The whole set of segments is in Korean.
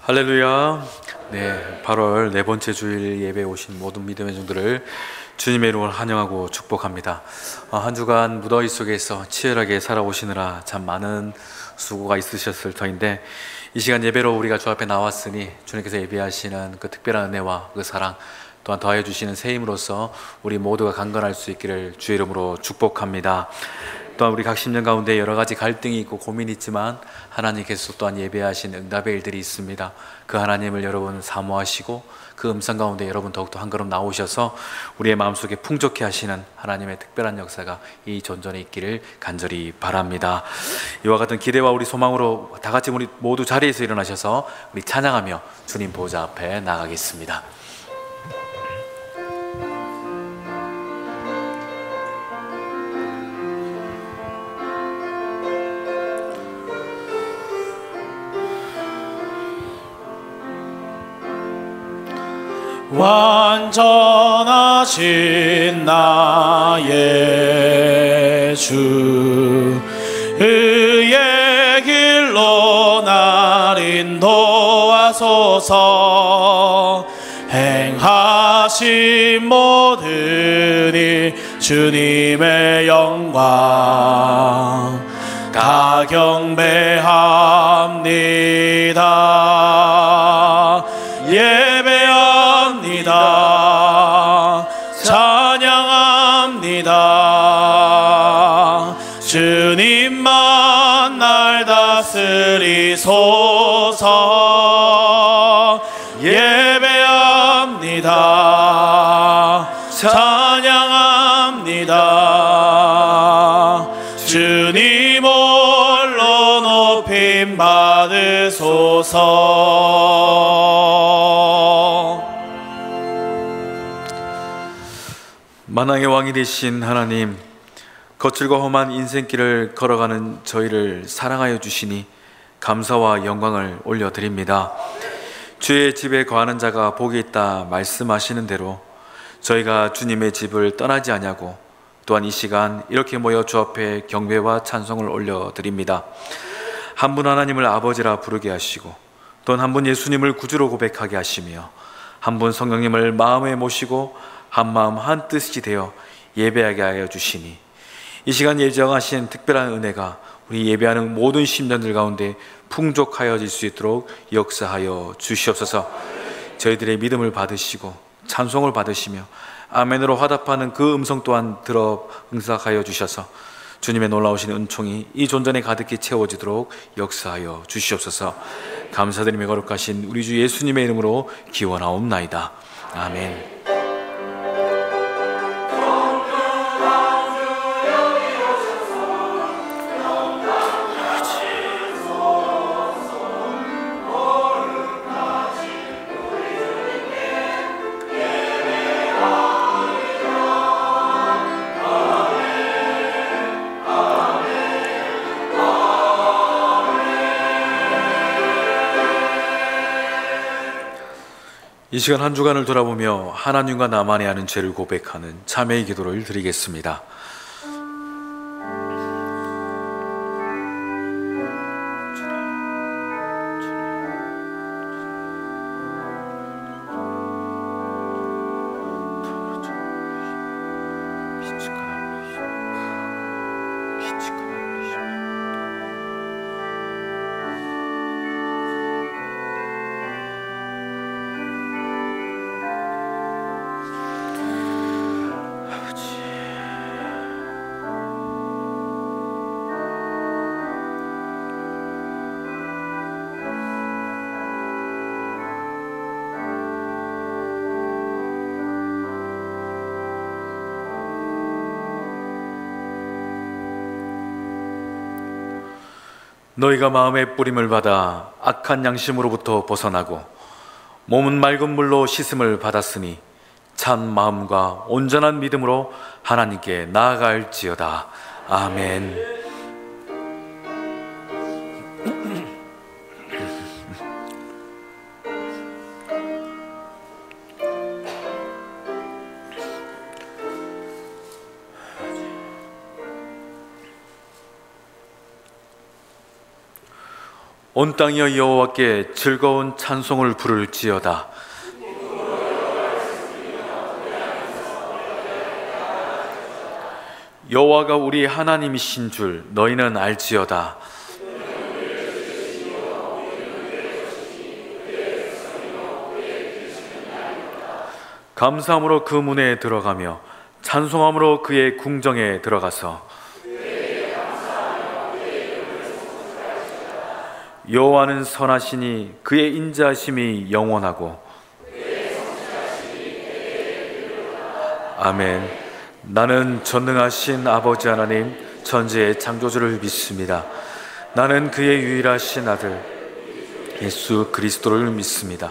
할렐루야. 네, 8월 네 번째 주일 예배에 오신 모든 믿음의 종들을 주님의 이름으로 환영하고 축복합니다. 한 주간 무더위 속에서 치열하게 살아오시느라 참 많은 수고가 있으셨을 터인데, 이 시간 예배로 우리가 주 앞에 나왔으니 주님께서 예배하시는 그 특별한 은혜와 그 사랑 또한 더하여 주시는 새 힘으로써 우리 모두가 강건할 수 있기를 주의 이름으로 축복합니다. 또한 우리 각 심령 가운데 여러 가지 갈등이 있고 고민이 있지만 하나님께서 또한 예배하신 응답의 일들이 있습니다. 그 하나님을 여러분 사모하시고 그 음성 가운데 여러분 더욱더 한 걸음 나오셔서 우리의 마음속에 풍족해 하시는 하나님의 특별한 역사가 이 전전에 있기를 간절히 바랍니다. 이와 같은 기대와 우리 소망으로 다 같이 우리 모두 자리에서 일어나셔서 우리 찬양하며 주님 보좌 앞에 나가겠습니다. 완전하신 나의 주, 의의 길로 날 인도하소서. 행하신 모든 일 주님의 영광 다 경배합니다. 예배합니다. 찬양합니다. 주님만 날 다스리소서. 예배합니다. 찬양합니다. 주님 홀로 높임 받으소서. 만왕의 왕이 되신 하나님, 거칠고 험한 인생길을 걸어가는 저희를 사랑하여 주시니 감사와 영광을 올려드립니다. 주의 집에 거하는 자가 복이 있다 말씀하시는 대로 저희가 주님의 집을 떠나지 아니하고 또한 이 시간 이렇게 모여 주 앞에 경배와 찬송을 올려드립니다. 한 분 하나님을 아버지라 부르게 하시고 또한 한 분 예수님을 구주로 고백하게 하시며 한 분 성령님을 마음에 모시고 한 마음 한 뜻이 되어 예배하게 하여 주시니 이 시간 예정하신 특별한 은혜가 우리 예배하는 모든 심령들 가운데 풍족하여질 수 있도록 역사하여 주시옵소서. 저희들의 믿음을 받으시고 찬송을 받으시며 아멘으로 화답하는 그 음성 또한 들어 응답하여 주셔서 주님의 놀라우신 은총이 이 존전에 가득히 채워지도록 역사하여 주시옵소서. 감사드리며 거룩하신 우리 주 예수님의 이름으로 기원하옵나이다. 아멘. 이 시간 한 주간을 돌아보며 하나님과 나만이 아는 죄를 고백하는 참회의 기도를 드리겠습니다. 너희가 마음의 뿌림을 받아 악한 양심으로부터 벗어나고 몸은 맑은 물로 씻음을 받았으니 참 마음과 온전한 믿음으로 하나님께 나아갈지어다. 아멘. 온 땅이여 여호와께 즐거운 찬송을 부를지어다. 여호와가 우리 하나님이신 줄 너희는 알지어다. 감사함으로 그 문에 들어가며 찬송함으로 그의 궁정에 들어가서 여호와는 선하시니 그의 인자하심이 영원하고 아멘. 나는 전능하신 아버지 하나님 천지의 창조주를 믿습니다. 나는 그의 유일하신 아들 예수 그리스도를 믿습니다.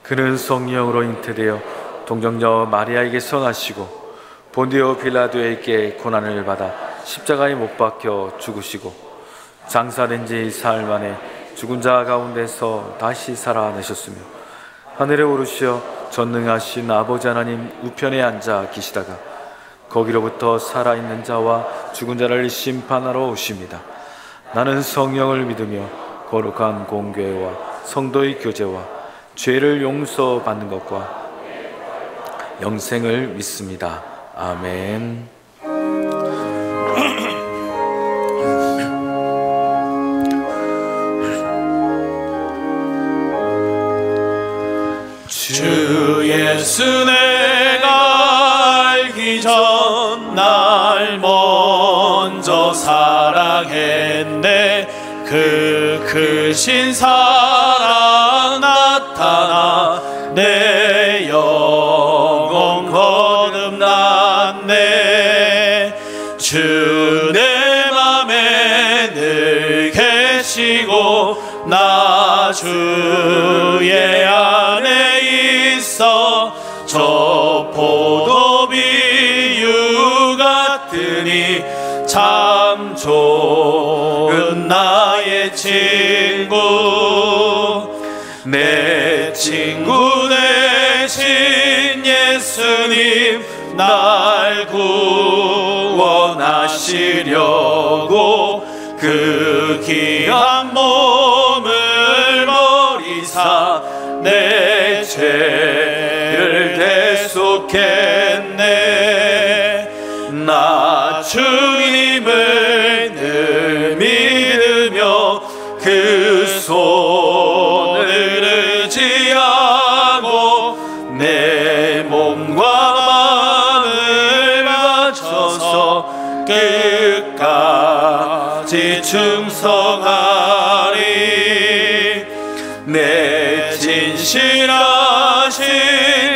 그는 성령으로 잉태되어 동정녀 마리아에게서 나시고 본디오 빌라도에게 고난을 받아 십자가에 못 박혀 죽으시고 장사된 지 사흘 만에 죽은 자 가운데서 다시 살아내셨으며 하늘에 오르시어 전능하신 아버지 하나님 우편에 앉아 계시다가 거기로부터 살아있는 자와 죽은 자를 심판하러 오십니다. 나는 성령을 믿으며 거룩한 공교회와 성도의 교제와 죄를 용서받는 것과 영생을 믿습니다. 아멘. 주 예수 내가 알기 전 날 먼저 사랑했네. 그 크신 사랑 나타나 내 영혼 거듭났네. 주 내 맘에 늘 계시고 나 주의 안에 있어 저 포도비유 같으니 참 좋은 나의 친구. 내 친구 되신 예수님 날 구원하시려고 그 귀한 몸을 버리사 내 죄를 대속했네. 나 주님을 늘 믿으며 그 손을 의지하고 내 몸과 마음을 바쳐서 끝까지 충성하리. 내 진실하신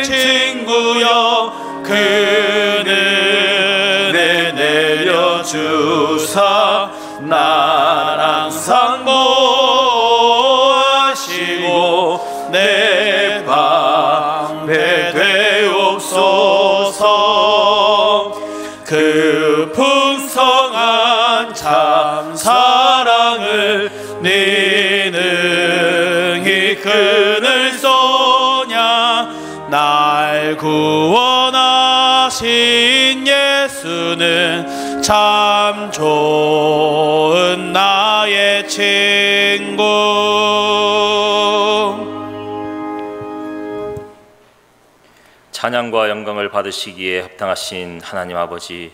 친구여 그는 내 내려주사 날 항상 보호하시고 내 방패 되옵소서. 그 풍성한 참 사랑을 네 능히 그늘 쏘냐. 날 구원하신 예수는 참 좋은 나의 친구. 찬양과 영광을 받으시기에 합당하신 하나님 아버지,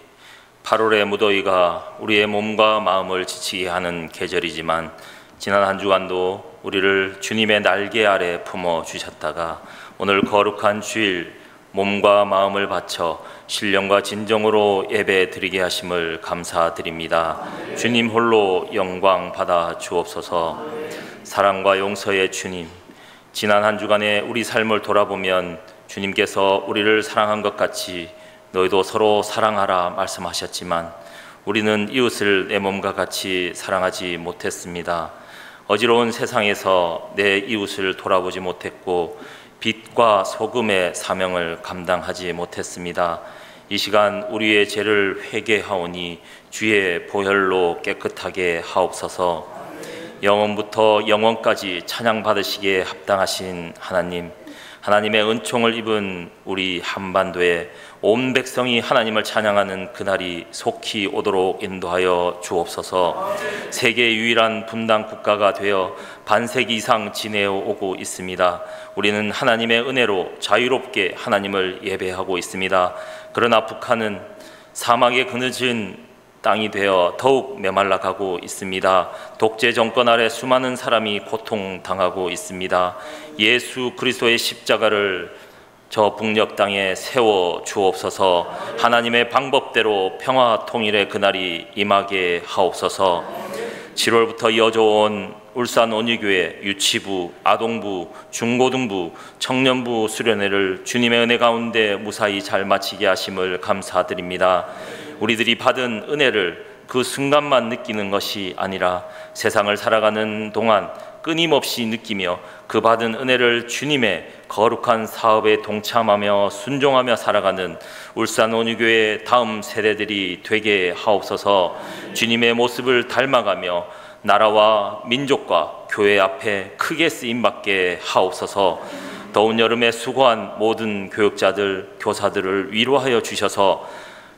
8월의 무더위가 우리의 몸과 마음을 지치게 하는 계절이지만 지난 한 주간도 우리를 주님의 날개 아래 품어 주셨다가 오늘 거룩한 주일 몸과 마음을 바쳐 신령과 진정으로 예배 드리게 하심을 감사드립니다. 주님 홀로 영광 받아 주옵소서. 사랑과 용서의 주님, 지난 한 주간의 우리 삶을 돌아보면 주님께서 우리를 사랑한 것 같이 너희도 서로 사랑하라 말씀하셨지만 우리는 이웃을 내 몸과 같이 사랑하지 못했습니다. 어지러운 세상에서 내 이웃을 돌아보지 못했고 빛과 소금의 사명을 감당하지 못했습니다. 이 시간 우리의 죄를 회개하오니 주의 보혈로 깨끗하게 하옵소서. 영원부터 영원까지 찬양 받으시기에 합당하신 하나님, 하나님의 은총을 입은 우리 한반도에 온 백성이 하나님을 찬양하는 그날이 속히 오도록 인도하여 주옵소서. 세계 유일한 분당 국가가 되어 반세기 이상 지내오고 있습니다. 우리는 하나님의 은혜로 자유롭게 하나님을 예배하고 있습니다. 그러나 북한은 사막에 그늘진 땅이 되어 더욱 메말라가고 있습니다. 독재 정권 아래 수많은 사람이 고통당하고 있습니다. 예수 그리스도의 십자가를 저 북녘 땅에 세워 주옵소서. 하나님의 방법대로 평화 통일의 그날이 임하게 하옵소서. 7월부터 이어져 온 울산 온유교회 유치부, 아동부, 중고등부, 청년부 수련회를 주님의 은혜 가운데 무사히 잘 마치게 하심을 감사드립니다. 우리들이 받은 은혜를 그 순간만 느끼는 것이 아니라 세상을 살아가는 동안 끊임없이 느끼며 그 받은 은혜를 주님의 거룩한 사업에 동참하며 순종하며 살아가는 울산 온유교회 다음 세대들이 되게 하옵소서. 주님의 모습을 닮아가며 나라와 민족과 교회 앞에 크게 쓰임받게 하옵소서. 더운 여름에 수고한 모든 교육자들, 교사들을 위로하여 주셔서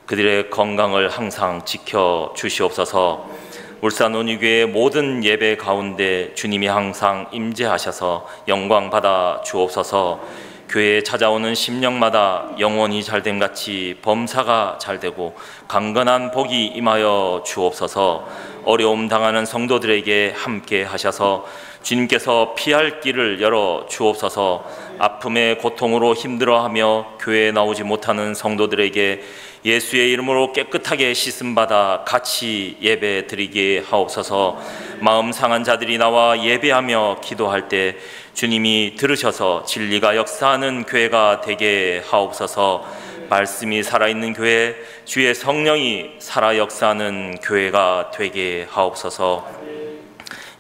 그들의 건강을 항상 지켜 주시옵소서. 울산 온유교회의 모든 예배 가운데 주님이 항상 임재하셔서 영광 받아 주옵소서. 교회에 찾아오는 심령마다 영혼이 잘됨 같이 범사가 잘되고 강건한 복이 임하여 주옵소서. 어려움 당하는 성도들에게 함께 하셔서 주님께서 피할 길을 열어 주옵소서. 아픔의 고통으로 힘들어하며 교회에 나오지 못하는 성도들에게 예수의 이름으로 깨끗하게 씻음받아 같이 예배 드리게 하옵소서. 마음 상한 자들이 나와 예배하며 기도할 때 주님이 들으셔서 진리가 역사하는 교회가 되게 하옵소서. 말씀이 살아있는 교회, 주의 성령이 살아 역사하는 교회가 되게 하옵소서.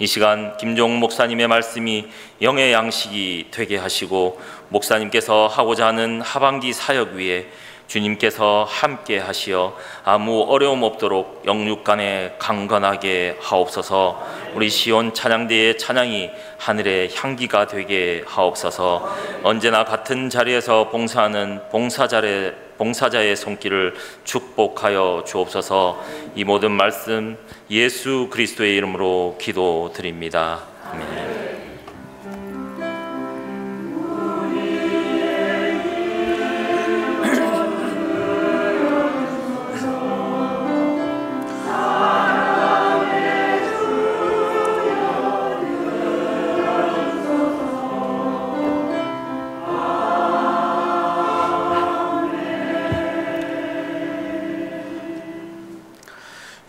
이 시간 김종 목사님의 말씀이 영의 양식이 되게 하시고 목사님께서 하고자 하는 하반기 사역 위에 주님께서 함께 하시어 아무 어려움 없도록 영육간에 강건하게 하옵소서. 우리 시온 찬양대의 찬양이 하늘의 향기가 되게 하옵소서. 언제나 같은 자리에서 봉사하는 봉사자의 손길을 축복하여 주옵소서. 이 모든 말씀 예수 그리스도의 이름으로 기도드립니다. 아멘.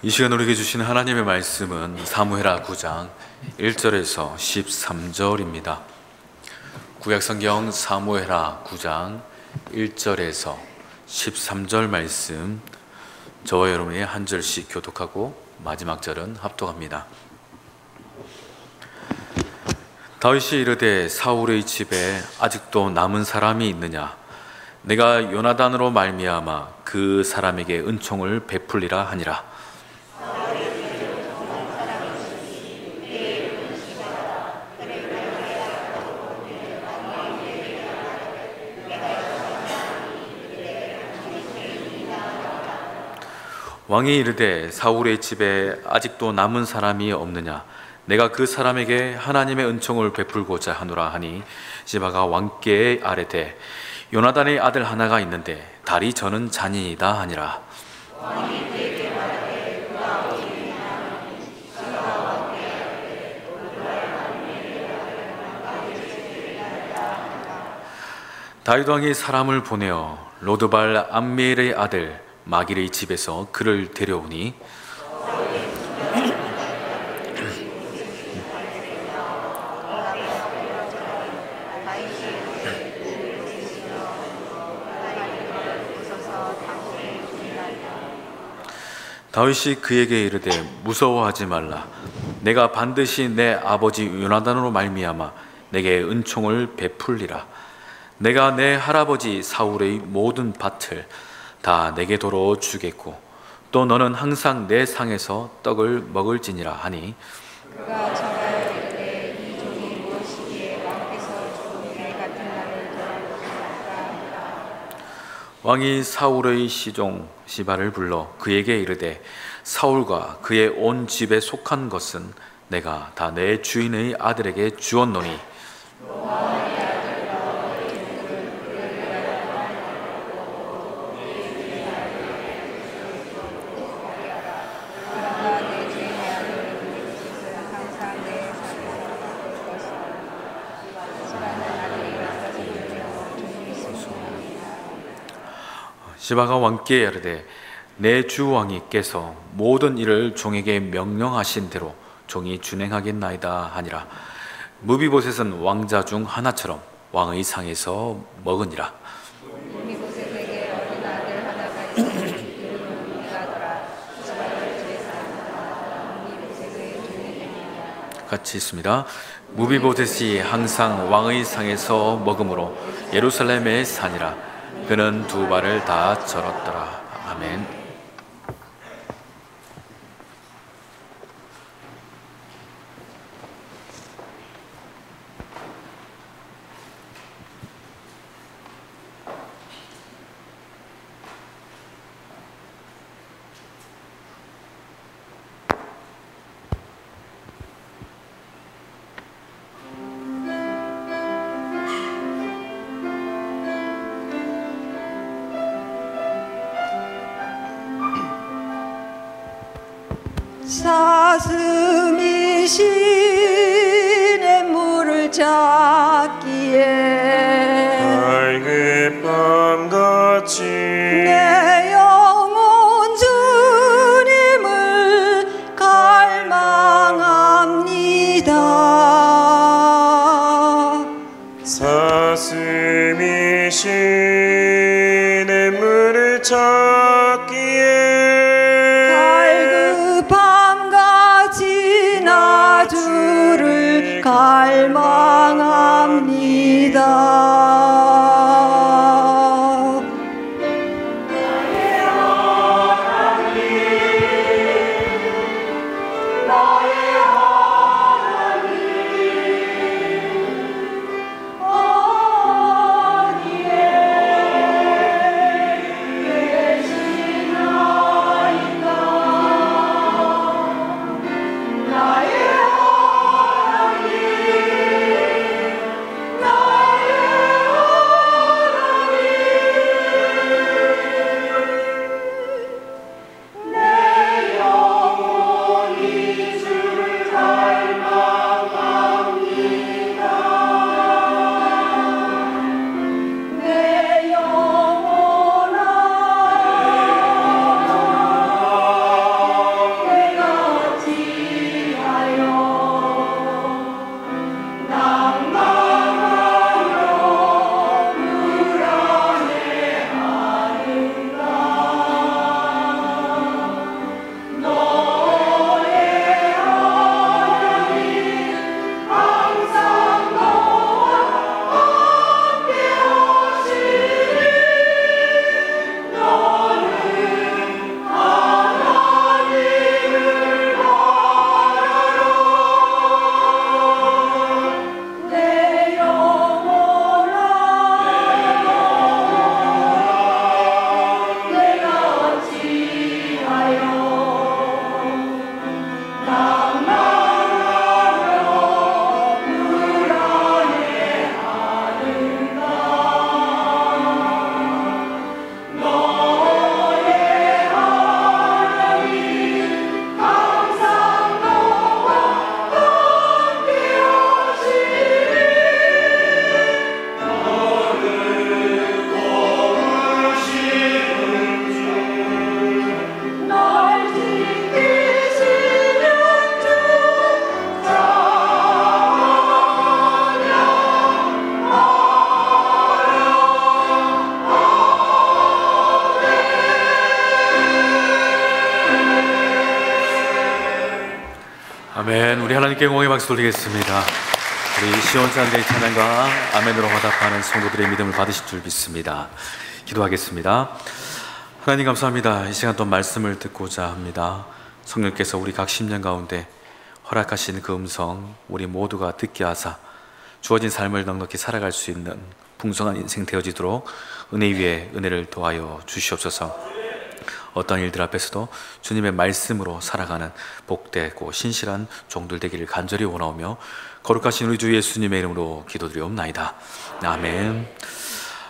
이 시간 우리에게 주신 하나님의 말씀은 사무엘하 9장 1절에서 13절입니다. 구약성경 사무엘하 9장 1절에서 13절 말씀, 저와 여러분이 한 절씩 교독하고 마지막 절은 합독합니다. 다윗이 이르되 사울의 집에 아직도 남은 사람이 있느냐? 내가 요나단으로 말미암아 그 사람에게 은총을 베풀리라 하니라. 왕이 이르되 사울의 집에 아직도 남은 사람이 없느냐? 내가 그 사람에게 하나님의 은총을 베풀고자 하노라 하니 시바가 왕께 아뢰되 요나단의 아들 하나가 있는데 다리 저는 잔인이다 하니라. 다윗 왕이 사람을 보내어 로드발 암미엘의 아들 마길의 집에서 그를 데려오니 다윗이 그에게 이르되 무서워하지 말라. 내가 반드시 내 아버지 요나단으로 말미암아 내게 은총을 베풀리라. 내가 내 할아버지 사울의 모든 밭을 다 내게 도로 주겠고 또 너는 항상 내 상에서 떡을 먹을지니라 하니 그가 전하여 이르되 이 종이 무엇이기에 왕께서 죽음에 왕이 사울의 시종 시바를 불러 그에게 이르되 사울과 그의 온 집에 속한 것은 내가 다 내 주인의 아들에게 주었노니 시바가 왕께 이르되 내 주 왕이께서 모든 일을 종에게 명령하신 대로 종이 준행하겠나이다 하니라. 무비보셋은 왕자 중 하나처럼 왕의 상에서 먹으니라. 같이 있습니다. 무비보셋이 항상 왕의 상에서 먹음으로 예루살렘에 사니라. 그는 두 발을 다 절었더라. 아멘. 사슴이 시냇물을 찾기에 밝은 밤같이 내 영혼 주님을 갈망합니다. 사슴이 시냇물을 찾기에 나 주를 갈망합니다. 아멘. 우리 하나님께 영광의 박수 돌리겠습니다. 우리 시온산대의 찬양과 아멘으로 화답하는 성도들의 믿음을 받으실 줄 믿습니다. 기도하겠습니다. 하나님 감사합니다. 이 시간 또 말씀을 듣고자 합니다. 성령께서 우리 각 심령 가운데 허락하신 그 음성 우리 모두가 듣게 하사 주어진 삶을 넉넉히 살아갈 수 있는 풍성한 인생 되어지도록 은혜 위에 은혜를 더하여 주시옵소서. 어떤 일들 앞에서도 주님의 말씀으로 살아가는 복되고 신실한 종들 되기를 간절히 원하오며 거룩하신 우리 주 예수님의 이름으로 기도드리옵나이다. 아멘.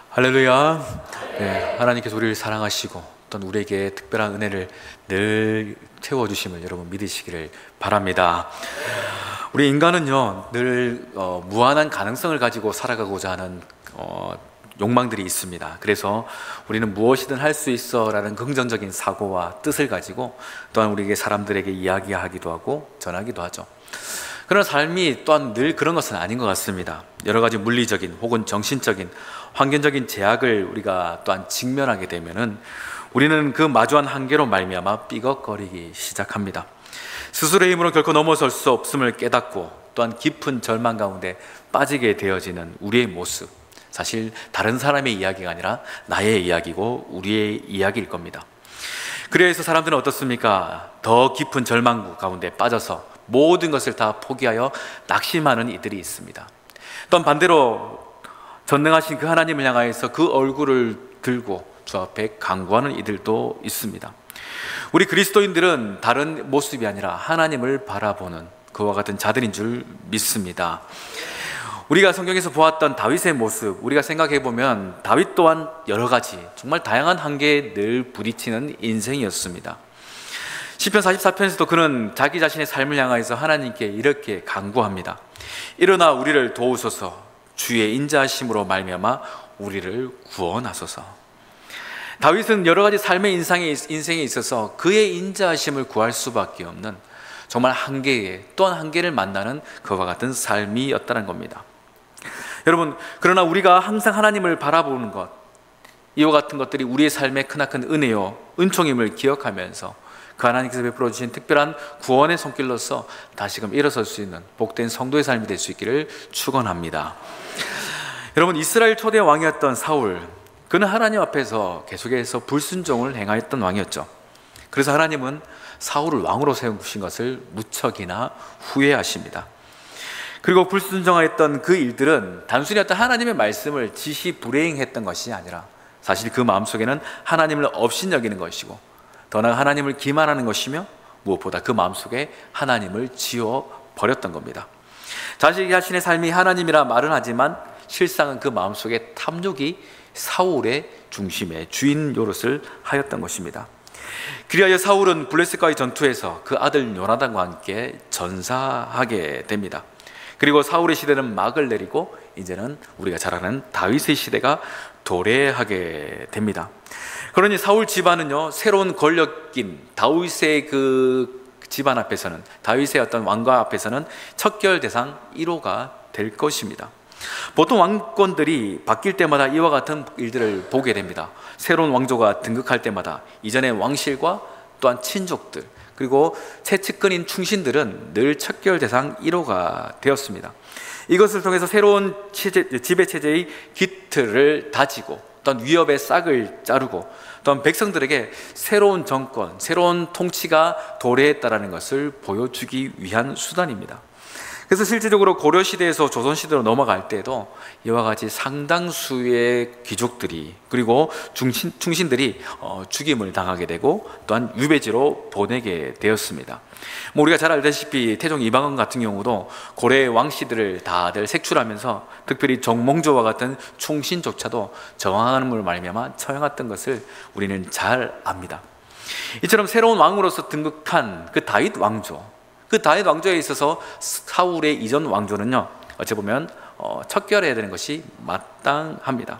할렐루야. 네, 하나님께서 우리를 사랑하시고 어떤 우리에게 특별한 은혜를 늘 채워주심을 여러분 믿으시기를 바랍니다. 우리 인간은요 늘 무한한 가능성을 가지고 살아가고자 하는 욕망들이 있습니다. 그래서 우리는 무엇이든 할 수 있어 라는 긍정적인 사고와 뜻을 가지고 또한 우리에게 사람들에게 이야기하기도 하고 전하기도 하죠. 그러나 삶이 또한 늘 그런 것은 아닌 것 같습니다. 여러 가지 물리적인 혹은 정신적인 환경적인 제약을 우리가 또한 직면하게 되면은 우리는 그 마주한 한계로 말미암아 삐걱거리기 시작합니다. 스스로의 힘으로 결코 넘어설 수 없음을 깨닫고 또한 깊은 절망 가운데 빠지게 되어지는 우리의 모습, 사실 다른 사람의 이야기가 아니라 나의 이야기고 우리의 이야기일 겁니다. 그래서 사람들은 어떻습니까? 더 깊은 절망 가운데 빠져서 모든 것을 다 포기하여 낙심하는 이들이 있습니다. 또한 반대로 전능하신 그 하나님을 향하여서 그 얼굴을 들고 주 앞에 간구하는 이들도 있습니다. 우리 그리스도인들은 다른 모습이 아니라 하나님을 바라보는 그와 같은 자들인 줄 믿습니다. 우리가 성경에서 보았던 다윗의 모습, 우리가 생각해 보면 다윗 또한 여러 가지 정말 다양한 한계에 늘 부딪히는 인생이었습니다. 시편 44편에서도 그는 자기 자신의 삶을 향하여서 하나님께 이렇게 간구합니다. 일어나 우리를 도우소서, 주의 인자하심으로 말미암아 우리를 구원하소서. 다윗은 여러 가지 삶의 인생에 있어서 그의 인자하심을 구할 수밖에 없는 정말 한계에 또한 한계를 만나는 그와 같은 삶이었다는 겁니다. 여러분, 그러나 우리가 항상 하나님을 바라보는 것, 이와 같은 것들이 우리의 삶의 크나큰 은혜요 은총임을 기억하면서 그 하나님께서 베풀어 주신 특별한 구원의 손길로서 다시금 일어설 수 있는 복된 성도의 삶이 될 수 있기를 축원합니다. 여러분, 이스라엘 초대 왕이었던 사울, 그는 하나님 앞에서 계속해서 불순종을 행하였던 왕이었죠. 그래서 하나님은 사울을 왕으로 세우신 것을 무척이나 후회하십니다. 그리고 불순종하였던 그 일들은 단순히 어떤 하나님의 말씀을 지시불이행했던 것이 아니라 사실 그 마음속에는 하나님을 업신여기는 것이고 더 나아가 하나님을 기만하는 것이며 무엇보다 그 마음속에 하나님을 지워버렸던 겁니다. 자기 자신의 삶이 하나님이라 말은 하지만 실상은 그 마음속에 탐욕이 사울의 중심의 주인 노릇을 하였던 것입니다. 그리하여 사울은 블레셋과의 전투에서 그 아들 요나단과 함께 전사하게 됩니다. 그리고 사울의 시대는 막을 내리고 이제는 우리가 잘 아는 다윗의 시대가 도래하게 됩니다. 그러니 사울 집안은요 새로운 권력인 다윗의 그 집안 앞에서는, 다윗의 어떤 왕과 앞에서는 척결 대상 1호가 될 것입니다. 보통 왕권들이 바뀔 때마다 이와 같은 일들을 보게 됩니다. 새로운 왕조가 등극할 때마다 이전의 왕실과 또한 친족들 그리고 최측근인 충신들은 늘 척결 대상 1호가 되었습니다. 이것을 통해서 새로운 지배체제의 기틀을 다지고 또한 위협의 싹을 자르고 또한 백성들에게 새로운 정권, 새로운 통치가 도래했다는 것을 보여주기 위한 수단입니다. 그래서 실제적으로 고려시대에서 조선시대로 넘어갈 때도 이와 같이 상당수의 귀족들이 그리고 충신들이 죽임을 당하게 되고 또한 유배지로 보내게 되었습니다. 우리가 잘 알다시피 태종 이방원 같은 경우도 고려의 왕씨들을 다들 색출하면서 특별히 정몽조와 같은 충신조차도 저항함으로 말미암아 처형했던 것을 우리는 잘 압니다. 이처럼 새로운 왕으로서 등극한 그 다윗 왕조, 그 다윗 왕조에 있어서 사울의 이전 왕조는요 어찌 보면 척결해야 되는 것이 마땅합니다.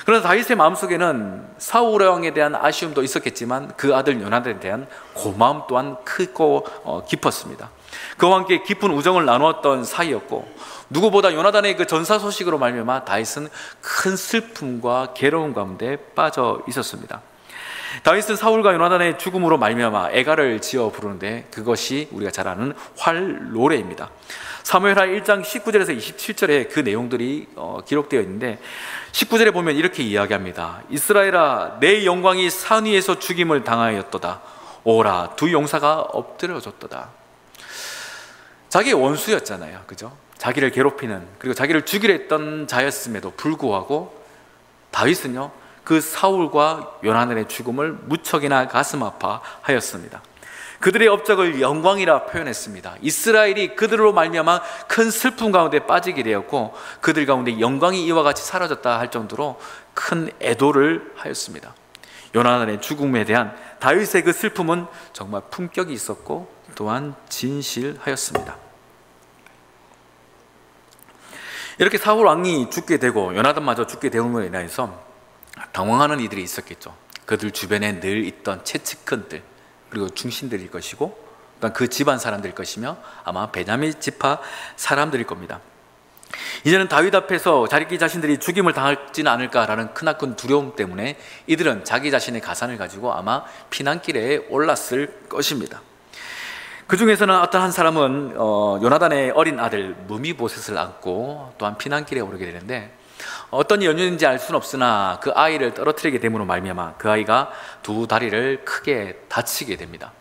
그러나 다윗의 마음속에는 사울 왕에 대한 아쉬움도 있었겠지만 그 아들 요나단에 대한 고마움 또한 크고 깊었습니다. 그와 함께 깊은 우정을 나누었던 사이였고 누구보다 요나단의 그 전사 소식으로 말미암아 다윗은 큰 슬픔과 괴로움 가운데 빠져 있었습니다. 다윗은 사울과 요나단의 죽음으로 말미암아 애가를 지어 부르는데 그것이 우리가 잘 아는 활노래입니다. 사무엘하 1장 19절에서 27절에 그 내용들이 기록되어 있는데 19절에 보면 이렇게 이야기합니다. 이스라엘아, 내 영광이 산 위에서 죽임을 당하였도다. 오라, 두 용사가 엎드려졌도다. 자기의 원수였잖아요, 그죠? 자기를 괴롭히는, 그리고 자기를 죽이려 했던 자였음에도 불구하고 다윗은요 그 사울과 요나단의 죽음을 무척이나 가슴 아파하였습니다. 그들의 업적을 영광이라 표현했습니다. 이스라엘이 그들로 말미암아 큰 슬픔 가운데 빠지게 되었고 그들 가운데 영광이 이와 같이 사라졌다 할 정도로 큰 애도를 하였습니다. 요나단의 죽음에 대한 다윗의 그 슬픔은 정말 품격이 있었고 또한 진실하였습니다. 이렇게 사울 왕이 죽게 되고 요나단마저 죽게 되는 것에 인해서 당황하는 이들이 있었겠죠. 그들 주변에 늘 있던 채찍꾼들, 그리고 중신들일 것이고 또한 그 집안 사람들일 것이며 아마 베냐민 지파 사람들일 겁니다. 이제는 다윗 앞에서 자기 자신들이 죽임을 당할지는 않을까라는 크나큰 두려움 때문에 이들은 자기 자신의 가산을 가지고 아마 피난길에 올랐을 것입니다. 그 중에서는 어떤 한 사람은 요나단의 어린 아들 무미보셋을 안고 또한 피난길에 오르게 되는데 어떤 연유인지 알 수는 없으나 그 아이를 떨어뜨리게 됨으로 말미암아 그 아이가 두 다리를 크게 다치게 됩니다.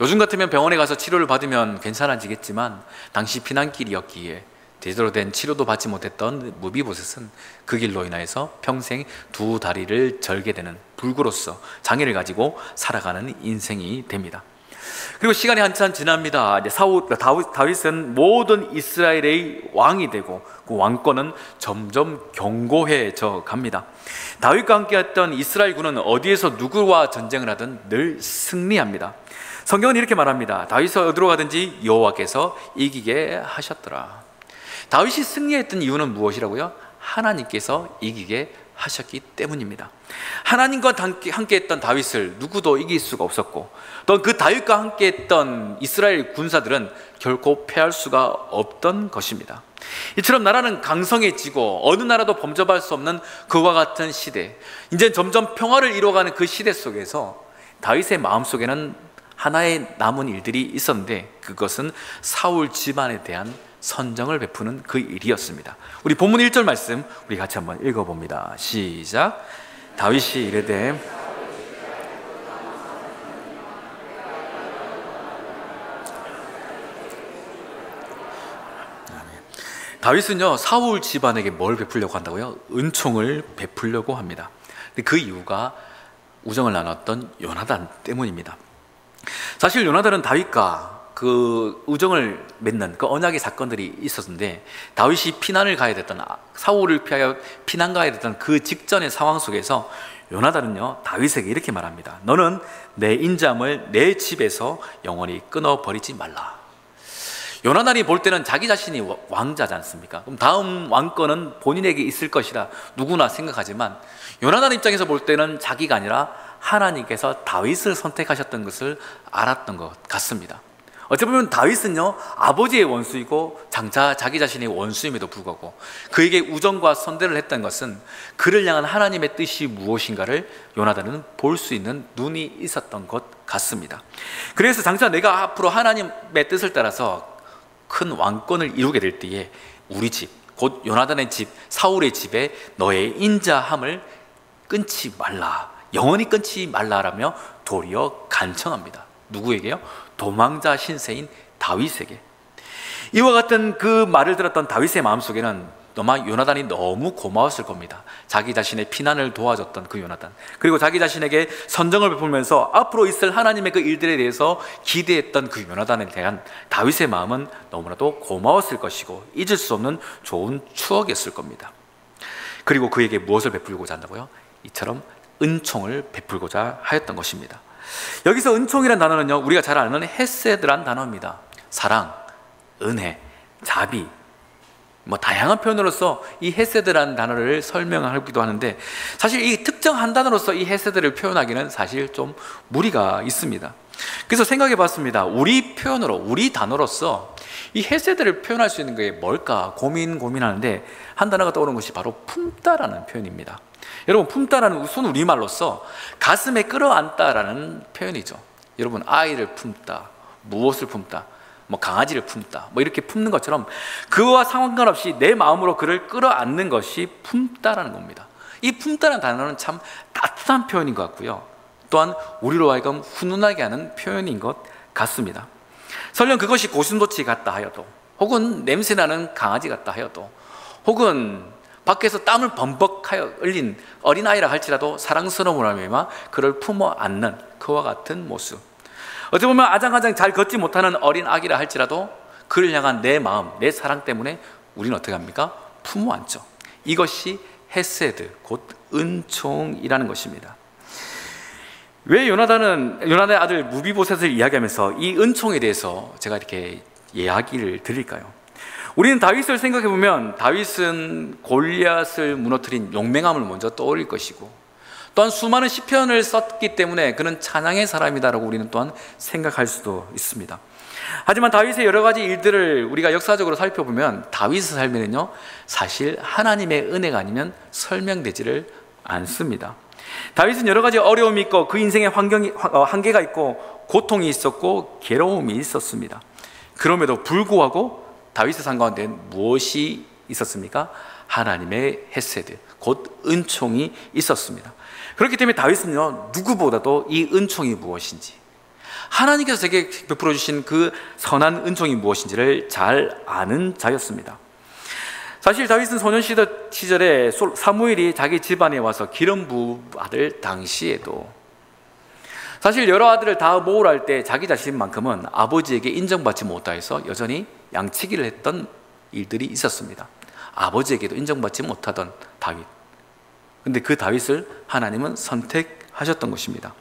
요즘 같으면 병원에 가서 치료를 받으면 괜찮아지겠지만 당시 피난길이었기에 제대로 된 치료도 받지 못했던 무비보셋은 그 길로 인하여서 평생 두 다리를 절게 되는 불구로서 장애를 가지고 살아가는 인생이 됩니다. 그리고 시간이 한참 지납니다. 이제 다윗은 모든 이스라엘의 왕이 되고 그 왕권은 점점 견고해져 갑니다. 다윗과 함께했던 이스라엘군은 어디에서 누구와 전쟁을 하든 늘 승리합니다. 성경은 이렇게 말합니다. 다윗이 어디로 가든지 여호와께서 이기게 하셨더라. 다윗이 승리했던 이유는 무엇이라고요? 하나님께서 이기게 하셨기 때문입니다. 하나님과 함께 했던 다윗을 누구도 이길 수가 없었고 또 그 다윗과 함께 했던 이스라엘 군사들은 결코 패할 수가 없던 것입니다. 이처럼 나라는 강성해지고 어느 나라도 범접할 수 없는 그와 같은 시대, 이제 점점 평화를 이뤄가는 그 시대 속에서 다윗의 마음속에는 하나의 남은 일들이 있었는데 그것은 사울 집안에 대한 선정을 베푸는 그 일이었습니다. 우리 본문 1절 말씀 우리 같이 한번 읽어봅니다. 시작. 다윗이 이르되 다윗은요 사울 집안에게 뭘 베풀려고 한다고요? 은총을 베풀려고 합니다. 근데 그 이유가 우정을 나눴던 요나단 때문입니다. 사실 요나단은 다윗과 그 우정을 맺는 그 언약의 사건들이 있었는데 다윗이 피난을 가야 됐던, 사울을 피하여 피난 가야 됐던 그 직전의 상황 속에서 요나단은요 다윗에게 이렇게 말합니다. 너는 내 인자함을 내 집에서 영원히 끊어버리지 말라. 요나단이 볼 때는 자기 자신이 왕자지 않습니까? 그럼 다음 왕권은 본인에게 있을 것이라 누구나 생각하지만 요나단 입장에서 볼 때는 자기가 아니라 하나님께서 다윗을 선택하셨던 것을 알았던 것 같습니다. 어찌 보면 다윗은요 아버지의 원수이고 장차 자기 자신의 원수임에도 불구하고 그에게 우정과 선대를 했던 것은 그를 향한 하나님의 뜻이 무엇인가를 요나단은 볼 수 있는 눈이 있었던 것 같습니다. 그래서 장차 내가 앞으로 하나님의 뜻을 따라서 큰 왕권을 이루게 될 때에 우리 집, 곧 요나단의 집, 사울의 집에 너의 인자함을 끊지 말라, 영원히 끊지 말라라며 도리어 간청합니다. 누구에게요? 도망자 신세인 다윗에게. 이와 같은 그 말을 들었던 다윗의 마음속에는 아마 요나단이 너무 고마웠을 겁니다. 자기 자신의 피난을 도와줬던 그 요나단, 그리고 자기 자신에게 선정을 베풀면서 앞으로 있을 하나님의 그 일들에 대해서 기대했던 그 요나단에 대한 다윗의 마음은 너무나도 고마웠을 것이고 잊을 수 없는 좋은 추억이었을 겁니다. 그리고 그에게 무엇을 베풀고자 한다고요? 이처럼 은총을 베풀고자 하였던 것입니다. 여기서 은총이란 단어는요 우리가 잘 아는 헤세드란 단어입니다. 사랑, 은혜, 자비, 다양한 표현으로서 이 헤세드라는 단어를 설명하기도 하는데 사실 이 특정 한 단어로서 이 헤세드를 표현하기는 사실 좀 무리가 있습니다. 그래서 생각해 봤습니다. 우리 표현으로, 우리 단어로서 이 헤세드를 표현할 수 있는 게 뭘까 고민하는데 한 단어가 떠오르는 것이 바로 품다라는 표현입니다. 여러분, 품다라는 순우리말로서 가슴에 끌어안다라는 표현이죠. 여러분, 아이를 품다, 무엇을 품다, 강아지를 품다, 이렇게 품는 것처럼 그와 상관없이 내 마음으로 그를 끌어안는 것이 품다라는 겁니다. 이 품다라는 단어는 참 따뜻한 표현인 것 같고요, 또한 우리로 하여금 훈훈하게 하는 표현인 것 같습니다. 설령 그것이 고슴도치 같다 하여도, 혹은 냄새나는 강아지 같다 하여도, 혹은 밖에서 땀을 범벅하여 흘린 어린아이라 할지라도 사랑스러움을 하며 그를 품어 안는 그와 같은 모습, 어찌 보면 아장아장 잘 걷지 못하는 어린 아기라 할지라도 그를 향한 내 마음, 내 사랑 때문에 우리는 어떻게 합니까? 품어 안죠. 이것이 헤세드, 곧 은총이라는 것입니다. 왜 요나단의 아들 무비보셋을 이야기하면서 이 은총에 대해서 제가 이렇게 이야기를 드릴까요? 우리는 다윗을 생각해 보면 다윗은 골리앗을 무너뜨린 용맹함을 먼저 떠올릴 것이고, 또한 수많은 시편을 썼기 때문에 그는 찬양의 사람이다라고 우리는 또한 생각할 수도 있습니다. 하지만 다윗의 여러 가지 일들을 우리가 역사적으로 살펴보면 다윗의 삶에는요, 사실 하나님의 은혜가 아니면 설명되지를 않습니다. 다윗은 여러 가지 어려움이 있고 그 인생의 한계가 있고 고통이 있었고 괴로움이 있었습니다. 그럼에도 불구하고 다윗의 삶 가운데 무엇이 있었습니까? 하나님의 헤세드, 곧 은총이 있었습니다. 그렇기 때문에 다윗은요, 누구보다도 이 은총이 무엇인지, 하나님께서 제게 베풀어 주신 그 선한 은총이 무엇인지를 잘 아는 자였습니다. 사실 다윗은 소년 시절에 사무엘이 자기 집안에 와서 기름 부받을 당시에도 사실 여러 아들을 다 모으라 할 때 자기 자신만큼은 아버지에게 인정받지 못하여서 여전히 양치기를 했던 일들이 있었습니다. 아버지에게도 인정받지 못하던 다윗. 근데 그 다윗을 하나님은 선택하셨던 것입니다.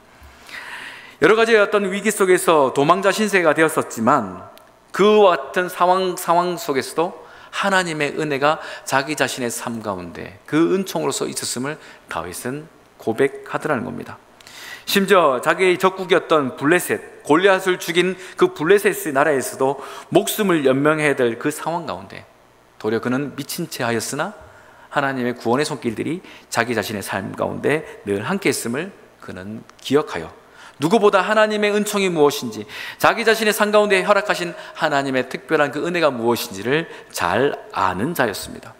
여러 가지 어떤 위기 속에서 도망자 신세가 되었었지만 그와 같은 상황 속에서도 하나님의 은혜가 자기 자신의 삶 가운데 그 은총으로서 있었음을 다윗은 고백하더라는 겁니다. 심지어 자기의 적국이었던 블레셋, 골리앗을 죽인 그 블레셋의 나라에서도 목숨을 연명해야 될 그 상황 가운데 도리어 그는 미친 채 하였으나 하나님의 구원의 손길들이 자기 자신의 삶 가운데 늘 함께 했음을 그는 기억하여 누구보다 하나님의 은총이 무엇인지, 자기 자신의 삶 가운데 허락하신 하나님의 특별한 그 은혜가 무엇인지를 잘 아는 자였습니다.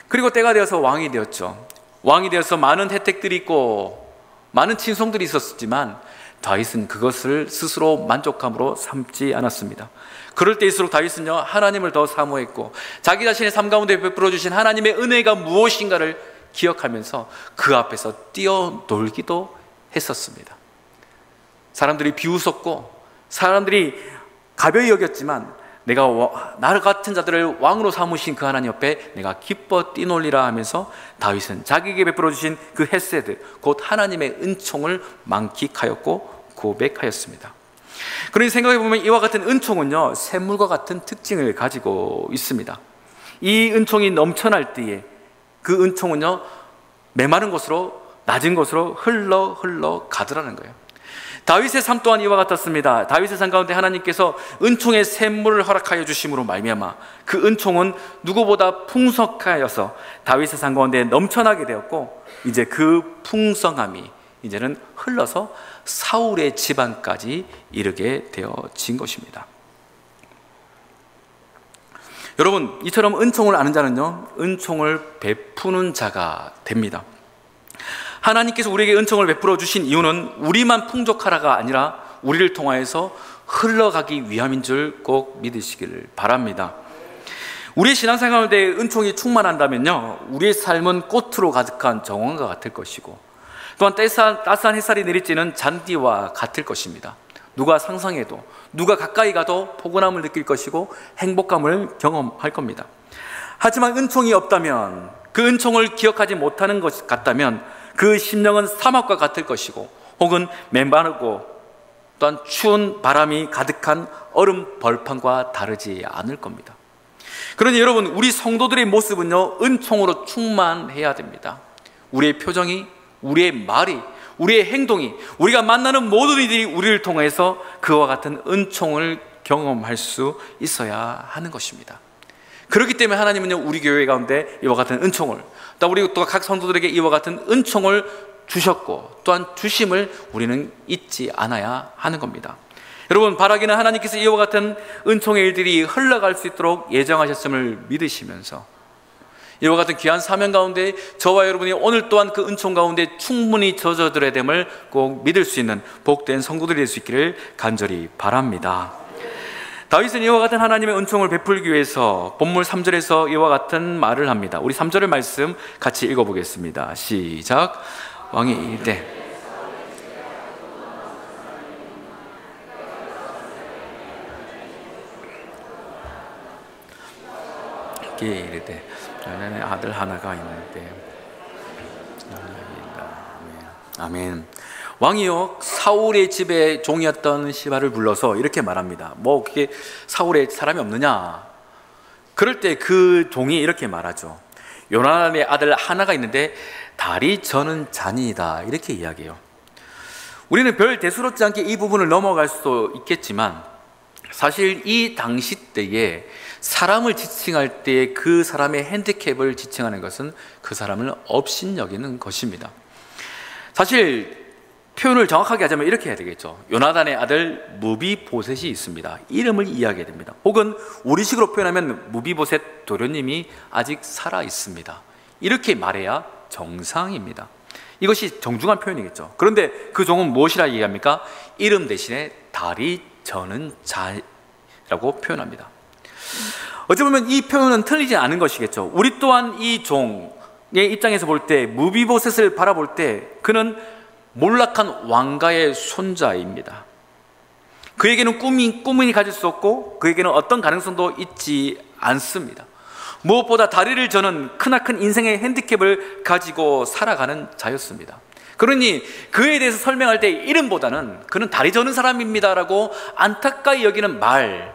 그리고 때가 되어서 왕이 되었죠. 왕이 되어서 많은 혜택들이 있고 많은 친송들이 있었지만 다윗은 그것을 스스로 만족함으로 삼지 않았습니다. 그럴 때일수록 다윗은요, 하나님을 더 사모했고 자기 자신의 삶 가운데 베풀어 주신 하나님의 은혜가 무엇인가를 기억하면서 그 앞에서 뛰어놀기도 했었습니다. 사람들이 비웃었고 사람들이 가벼이 여겼지만 내가 나를 같은 자들을 왕으로 삼으신 그 하나님 옆에 내가 기뻐 뛰놀리라 하면서 다윗은 자기에게 베풀어 주신 그 헤세드, 곧 하나님의 은총을 만끽하였고 고백하였습니다. 그러니 생각해 보면 이와 같은 은총은요, 샘물과 같은 특징을 가지고 있습니다. 이 은총이 넘쳐날 때에 그 은총은요, 메마른 곳으로, 낮은 곳으로 흘러 가더라는 거예요. 다윗의 삶 또한 이와 같았습니다. 다윗의 삶 가운데 하나님께서 은총의 샘물을 허락하여 주심으로 말미암아 그 은총은 누구보다 풍성하여서 다윗의 삶 가운데 넘쳐나게 되었고, 이제 그 풍성함이 이제는 흘러서 사울의 집안까지 이르게 되어진 것입니다. 여러분, 이처럼 은총을 아는 자는요, 은총을 베푸는 자가 됩니다. 하나님께서 우리에게 은총을 베풀어 주신 이유는 우리만 풍족하라가 아니라 우리를 통하여서 흘러가기 위함인 줄 꼭 믿으시기를 바랍니다. 우리의 신앙생활 가운데 은총이 충만한다면요, 우리의 삶은 꽃으로 가득한 정원과 같을 것이고, 또한 따스한 햇살이 내리쬐는 잔디와 같을 것입니다. 누가 상상해도, 누가 가까이 가도 포근함을 느낄 것이고 행복감을 경험할 겁니다. 하지만 은총이 없다면, 그 은총을 기억하지 못하는 것 같다면 그 심령은 사막과 같을 것이고, 혹은 메마르고 또한 추운 바람이 가득한 얼음 벌판과 다르지 않을 겁니다. 그러니 여러분, 우리 성도들의 모습은요, 은총으로 충만해야 됩니다. 우리의 표정이, 우리의 말이, 우리의 행동이, 우리가 만나는 모든 이들이 우리를 통해서 그와 같은 은총을 경험할 수 있어야 하는 것입니다. 그렇기 때문에 하나님은요, 우리 교회 가운데 이와 같은 은총을, 또 우리 또 각 성도들에게 이와 같은 은총을 주셨고 또한 주심을 우리는 잊지 않아야 하는 겁니다. 여러분, 바라기는 하나님께서 이와 같은 은총의 일들이 흘러갈 수 있도록 예정하셨음을 믿으시면서 이와 같은 귀한 사명 가운데 저와 여러분이 오늘 또한 그 은총 가운데 충분히 젖어들어야 됨을 꼭 믿을 수 있는 복된 성도들이 될 수 있기를 간절히 바랍니다. 다윗은 이와 같은 하나님의 은총을 베풀기 위해서 본문 3절에서 이와 같은 말을 합니다. 우리 3절의 말씀 같이 읽어보겠습니다. 시작. 왕이 이르되 이르되 나는 아들 하나가 있는데. 아멘. 왕이요 사울의 집에 종이었던 시바를 불러서 이렇게 말합니다. 뭐 그게 사울에 사람이 없느냐? 그럴 때 그 종이 이렇게 말하죠. 요나단의 아들 하나가 있는데 다리 저는 잔이다, 이렇게 이야기해요. 우리는 별 대수롭지 않게 이 부분을 넘어갈 수도 있겠지만 사실 이 당시 때에 사람을 지칭할 때 그 사람의 핸디캡을 지칭하는 것은 그 사람을 업신여기는 것입니다. 사실 표현을 정확하게 하자면 이렇게 해야 되겠죠. 요나단의 아들 무비보셋이 있습니다. 이름을 이야기해야 됩니다. 혹은 우리식으로 표현하면 무비보셋 도련님이 아직 살아 있습니다. 이렇게 말해야 정상입니다. 이것이 정중한 표현이겠죠. 그런데 그 종은 무엇이라 얘기합니까? 이름 대신에 다리 저는 자라고 표현합니다. 어찌 보면 이 표현은 틀리지 않은 것이겠죠. 우리 또한 이 종의 입장에서 볼 때, 무비보셋을 바라볼 때 그는 몰락한 왕가의 손자입니다. 그에게는 꿈이 가질 수 없고 그에게는 어떤 가능성도 있지 않습니다. 무엇보다 다리를 저는 크나큰 인생의 핸디캡을 가지고 살아가는 자였습니다. 그러니 그에 대해서 설명할 때 이름보다는 그는 다리 저는 사람입니다라고 안타까이 여기는 말,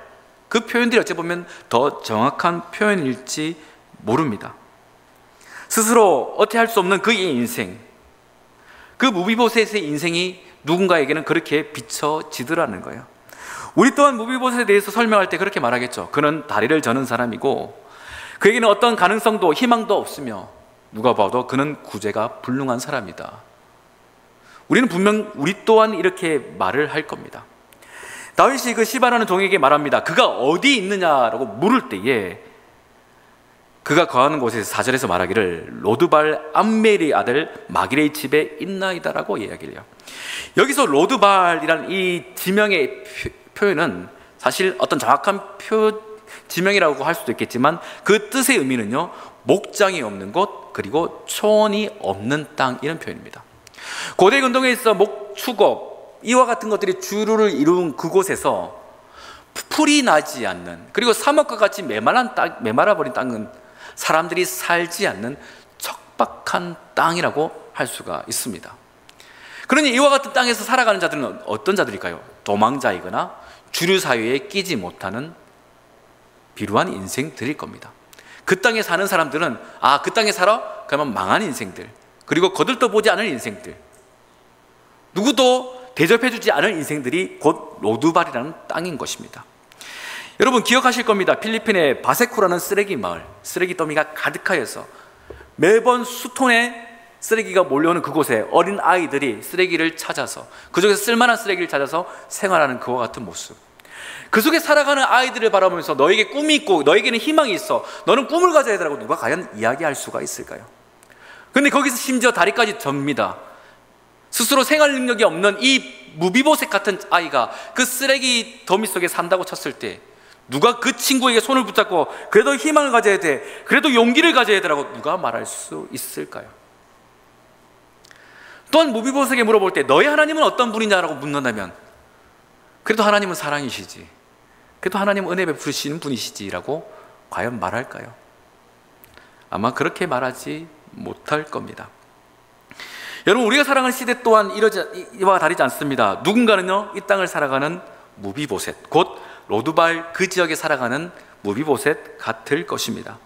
그 표현들이 어찌 보면 더 정확한 표현일지 모릅니다. 스스로 어떻게 할 수 없는 그의 인생, 그 무비보셋의 인생이 누군가에게는 그렇게 비춰지더라는 거예요. 우리 또한 무비보셋에 대해서 설명할 때 그렇게 말하겠죠. 그는 다리를 저는 사람이고 그에게는 어떤 가능성도 희망도 없으며 누가 봐도 그는 구제가 불능한 사람이다. 우리는 분명 우리 또한 이렇게 말을 할 겁니다. 다윗이 그 시바라는 종에게 말합니다. 그가 어디 있느냐라고 물을 때에 그가 거하는 곳에서 4절에서 말하기를 로드발 암멜의 아들 마길의 집에 있나이다라고 이야기를 해요. 여기서 로드발이라는 이 지명의 표현은 사실 어떤 정확한 지명이라고 할 수도 있겠지만 그 뜻의 의미는요, 목장이 없는 곳 그리고 초원이 없는 땅, 이런 표현입니다. 고대 근동에 있어 목축업 이와 같은 것들이 주류를 이룬 그곳에서 풀이 나지 않는, 그리고 사막과 같이 메말라버린 땅은 사람들이 살지 않는 척박한 땅이라고 할 수가 있습니다. 그러니 이와 같은 땅에서 살아가는 자들은 어떤 자들일까요? 도망자이거나 주류 사회에 끼지 못하는 비루한 인생들일 겁니다. 그 땅에 사는 사람들은 그 땅에 살아? 그러면 망한 인생들, 그리고 거들떠보지 않을 인생들, 누구도 대접해주지 않을 인생들이 곧 로드발이라는 땅인 것입니다. 여러분 기억하실 겁니다. 필리핀의 바세쿠라는 쓰레기 마을, 쓰레기 더미가 가득하여서 매번 수톤의 쓰레기가 몰려오는 그곳에 어린 아이들이 쓰레기를 찾아서, 그 중에서 쓸만한 쓰레기를 찾아서 생활하는 그와 같은 모습, 그 속에 살아가는 아이들을 바라보면서 너에게 꿈이 있고 너에게는 희망이 있어, 너는 꿈을 가져야 되라고 누가 과연 이야기할 수가 있을까요? 그런데 거기서 심지어 다리까지 접니다. 스스로 생활 능력이 없는 이 무비보셋 같은 아이가 그 쓰레기 더미 속에 산다고 쳤을 때 누가 그 친구에게 손을 붙잡고 그래도 희망을 가져야 돼, 그래도 용기를 가져야 되라고 누가 말할 수 있을까요? 또한 무비보셋에게 물어볼 때 너의 하나님은 어떤 분이냐라고 묻는다면 그래도 하나님은 사랑이시지, 그래도 하나님은 은혜 베푸시는 분이시지라고 과연 말할까요? 아마 그렇게 말하지 못할 겁니다. 여러분 우리가 살아가는 시대 또한 이와 다르지 않습니다. 누군가는요 이 땅을 살아가는 무비보셋, 곧 로드발 그 지역에 살아가는 무비보셋 같을 것입니다.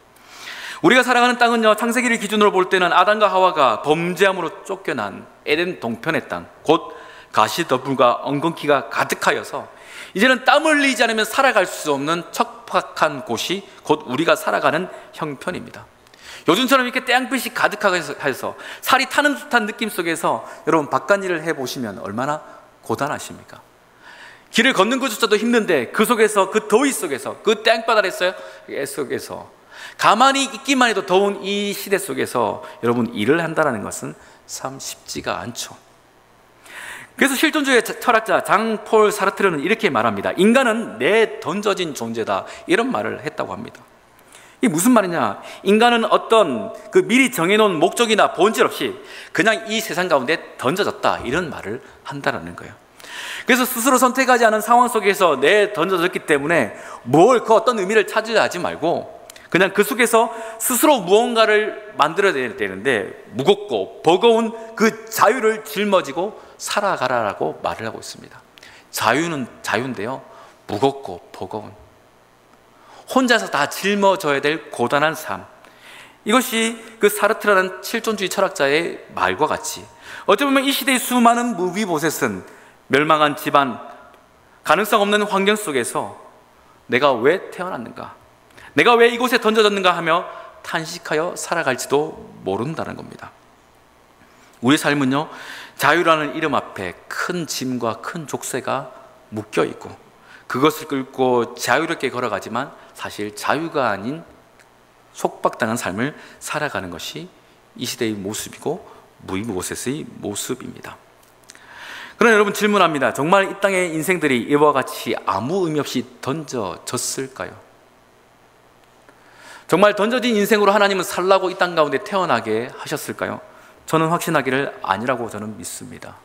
우리가 살아가는 땅은요 창세기를 기준으로 볼 때는 아담과 하와가 범죄함으로 쫓겨난 에덴 동편의 땅, 곧 가시더불과 엉겅퀴가 가득하여서 이제는 땀 흘리지 않으면 살아갈 수 없는 척박한 곳이 곧 우리가 살아가는 형편입니다. 요즘처럼 이렇게 땡빛이 가득해서 살이 타는 듯한 느낌 속에서 여러분 바깥일을 해보시면 얼마나 고단하십니까? 길을 걷는 것조차도 힘든데 그 속에서, 그 더위 속에서, 그 땡바닥 속에서 가만히 있기만 해도 더운 이 시대 속에서 여러분 일을 한다는 것은 참 쉽지가 않죠. 그래서 실존주의 철학자 장폴 사르트르는 이렇게 말합니다. 인간은 내던져진 존재다, 이런 말을 했다고 합니다. 이게 무슨 말이냐? 인간은 어떤 그 미리 정해놓은 목적이나 본질 없이 그냥 이 세상 가운데 던져졌다, 이런 말을 한다는 거예요. 그래서 스스로 선택하지 않은 상황 속에서 내던져졌기 때문에 뭘 그 어떤 의미를 찾으려 하지 말고 그냥 그 속에서 스스로 무언가를 만들어야 되는데 무겁고 버거운 그 자유를 짊어지고 살아가라라고 말을 하고 있습니다. 자유는 자유인데요, 무겁고 버거운, 혼자서 다 짊어져야 될 고단한 삶, 이것이 그 사르트라는 실존주의 철학자의 말과 같이 어찌 보면 이 시대의 수많은 무비보셋은 멸망한 집안, 가능성 없는 환경 속에서 내가 왜 태어났는가, 내가 왜 이곳에 던져졌는가 하며 탄식하여 살아갈지도 모른다는 겁니다. 우리 삶은요, 자유라는 이름 앞에 큰 짐과 큰 족쇄가 묶여 있고 그것을 끌고 자유롭게 걸어가지만 사실 자유가 아닌 속박당한 삶을 살아가는 것이 이 시대의 모습이고 무비보셋의 모습입니다. 그러나 여러분, 질문합니다. 정말 이 땅의 인생들이 이와 같이 아무 의미 없이 던져졌을까요? 정말 던져진 인생으로 하나님은 살라고 이 땅 가운데 태어나게 하셨을까요? 저는 확신하기를 아니라고 저는 믿습니다.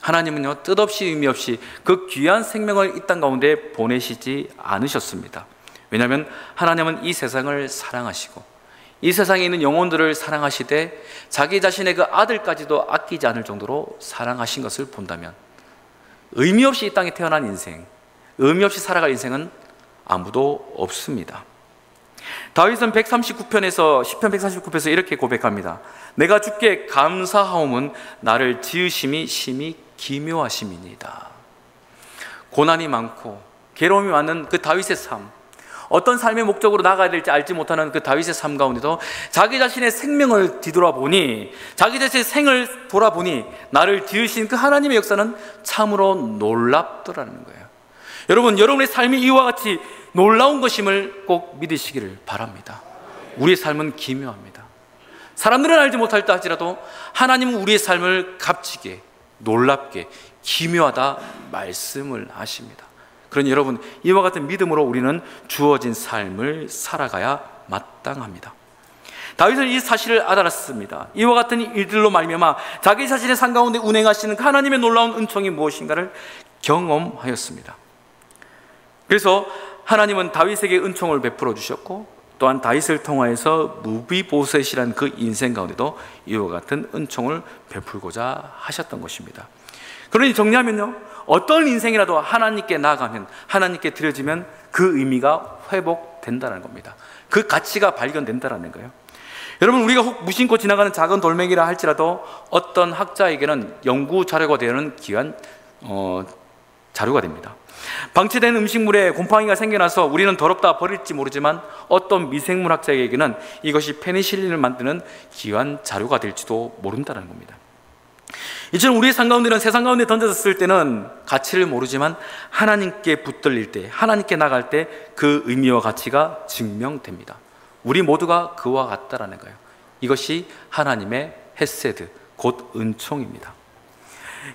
하나님은요, 뜻없이 의미 없이 그 귀한 생명을 이 땅 가운데 보내시지 않으셨습니다. 왜냐하면 하나님은 이 세상을 사랑하시고 이 세상에 있는 영혼들을 사랑하시되 자기 자신의 그 아들까지도 아끼지 않을 정도로 사랑하신 것을 본다면 의미 없이 이 땅에 태어난 인생, 의미 없이 살아갈 인생은 아무도 없습니다. 다윗은 139편에서 시편 139편에서 이렇게 고백합니다. 내가 주께 감사하옴은 나를 지으심이 심히 기묘하심이니이다. 고난이 많고 괴로움이 많은 그 다윗의 삶, 어떤 삶의 목적으로 나가야 될지 알지 못하는 그 다윗의 삶 가운데도 자기 자신의 생명을 뒤돌아보니, 자기 자신의 생을 돌아보니 나를 지으신 그 하나님의 역사는 참으로 놀랍더라는 거예요. 여러분, 여러분의 삶이 이와 같이 놀라운 것임을 꼭 믿으시기를 바랍니다. 우리의 삶은 기묘합니다. 사람들은 알지 못할다 할지라도 하나님은 우리의 삶을 값지게, 놀랍게, 기묘하다 말씀을 하십니다. 그러니 여러분, 이와 같은 믿음으로 우리는 주어진 삶을 살아가야 마땅합니다. 다윗은 이 사실을 알았습니다. 이와 같은 일들로 말미암아 자기 자신의 삶 가운데 운행하시는 하나님의 놀라운 은총이 무엇인가를 경험하였습니다. 그래서 하나님은 다윗에게 은총을 베풀어 주셨고 또한 다윗을 통하여서 무비보셋이라는 그 인생 가운데도 이와 같은 은총을 베풀고자 하셨던 것입니다. 그러니 정리하면요, 어떤 인생이라도 하나님께 나아가면, 하나님께 드려지면 그 의미가 회복된다는 겁니다. 그 가치가 발견된다는 거예요. 여러분, 우리가 혹 무심코 지나가는 작은 돌멩이라 할지라도 어떤 학자에게는 연구 자료가 되는 귀한 자료가 됩니다. 방치된 음식물에 곰팡이가 생겨나서 우리는 더럽다 버릴지 모르지만 어떤 미생물학자에게는 이것이 페니실린을 만드는 귀한 자료가 될지도 모른다는 겁니다. 이처럼 우리의 삶 가운데는 세상 가운데 던져졌을 때는 가치를 모르지만 하나님께 붙들릴 때, 하나님께 나갈 때 그 의미와 가치가 증명됩니다. 우리 모두가 그와 같다라는 거예요. 이것이 하나님의 헤세드, 곧 은총입니다.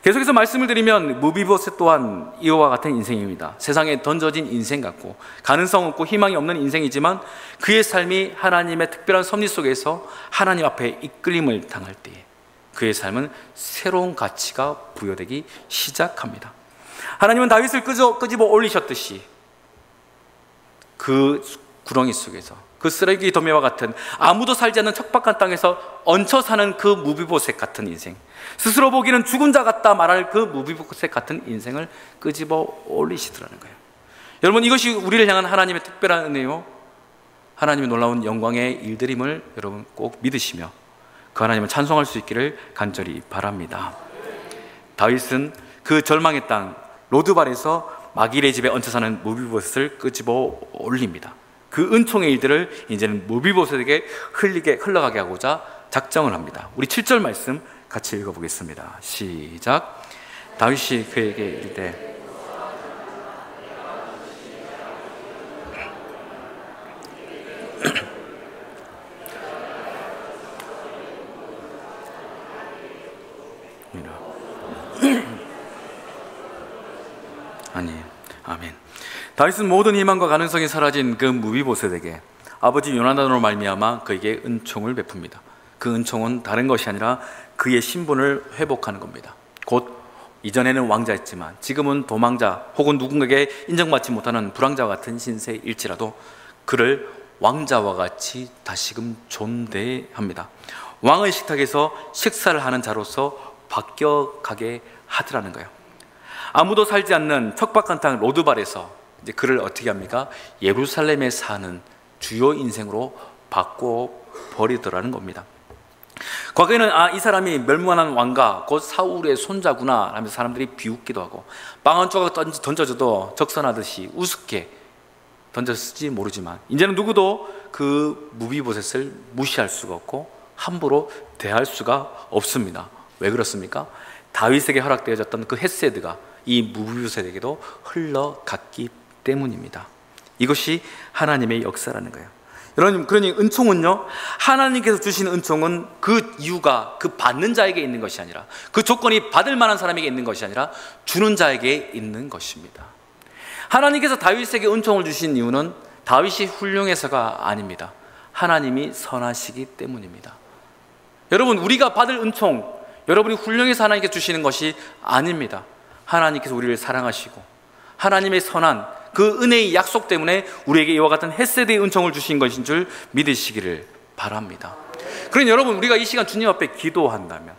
계속해서 말씀을 드리면 무비보셋 또한 이와 같은 인생입니다. 세상에 던져진 인생 같고 가능성 없고 희망이 없는 인생이지만 그의 삶이 하나님의 특별한 섭리 속에서 하나님 앞에 이끌림을 당할 때에 그의 삶은 새로운 가치가 부여되기 시작합니다. 하나님은 다윗을 끄집어 올리셨듯이 그 구렁이 속에서, 그 쓰레기 도매와 같은 아무도 살지 않는 척박한 땅에서 얹혀 사는 그 무비보셋 같은 인생, 스스로 보기는 죽은 자 같다 말할 그 무비보셋 같은 인생을 끄집어 올리시더라는 거예요. 여러분, 이것이 우리를 향한 하나님의 특별한 은혜요, 하나님의 놀라운 영광의 일들임을 여러분 꼭 믿으시며 그 하나님을 찬송할 수 있기를 간절히 바랍니다. 다윗은 그 절망의 땅 로드발에서 마길의 집에 얹혀 사는 무비보셋을 끄집어 올립니다. 그 은총의 일들을 이제는 무비보셋에게 흘러가게 하고자 작정을 합니다. 우리 7절 말씀 같이 읽어보겠습니다. 시작. 다윗이 그에게 이르되 다윗은 모든 희망과 가능성이 사라진 그 무비보셋에게 아버지 요나단으로 말미암아 그에게 은총을 베풉니다. 그 은총은 다른 것이 아니라 그의 신분을 회복하는 겁니다. 곧 이전에는 왕자였지만 지금은 도망자 혹은 누군가에게 인정받지 못하는 불황자와 같은 신세일지라도 그를 왕자와 같이 다시금 존대합니다. 왕의 식탁에서 식사를 하는 자로서 바뀌어가게 하더라는 거예요. 아무도 살지 않는 척박한 땅 로드발에서 이제 그를 어떻게 합니까? 예루살렘에 사는 주요 인생으로 바꿔버리더라는 겁니다. 과거에는 이 사람이 멸망한 왕가 곧 사울의 손자구나 하면서 사람들이 비웃기도 하고 빵 한 조각 던져줘도 적선하듯이 우습게 던졌을지 모르지만 이제는 누구도 그 무비보셋을 무시할 수가 없고 함부로 대할 수가 없습니다. 왜 그렇습니까? 다윗에게 허락되어졌던 그 헤세드가 이 무비보셋에게도 흘러갔기 때문입니다. 이것이 하나님의 역사라는 거예요. 여러분, 그러니 은총은요, 하나님께서 주신 은총은 그 이유가 그 받는 자에게 있는 것이 아니라, 그 조건이 받을 만한 사람에게 있는 것이 아니라 주는 자에게 있는 것입니다. 하나님께서 다윗에게 은총을 주신 이유는 다윗이 훌륭해서가 아닙니다. 하나님이 선하시기 때문입니다. 여러분, 우리가 받을 은총, 여러분이 훌륭해서 하나님께 주시는 것이 아닙니다. 하나님께서 우리를 사랑하시고 하나님의 선한 그 은혜의 약속 때문에 우리에게 이와 같은 헤세드의 은총을 주신 것인 줄 믿으시기를 바랍니다. 그러니 여러분, 우리가 이 시간 주님 앞에 기도한다면,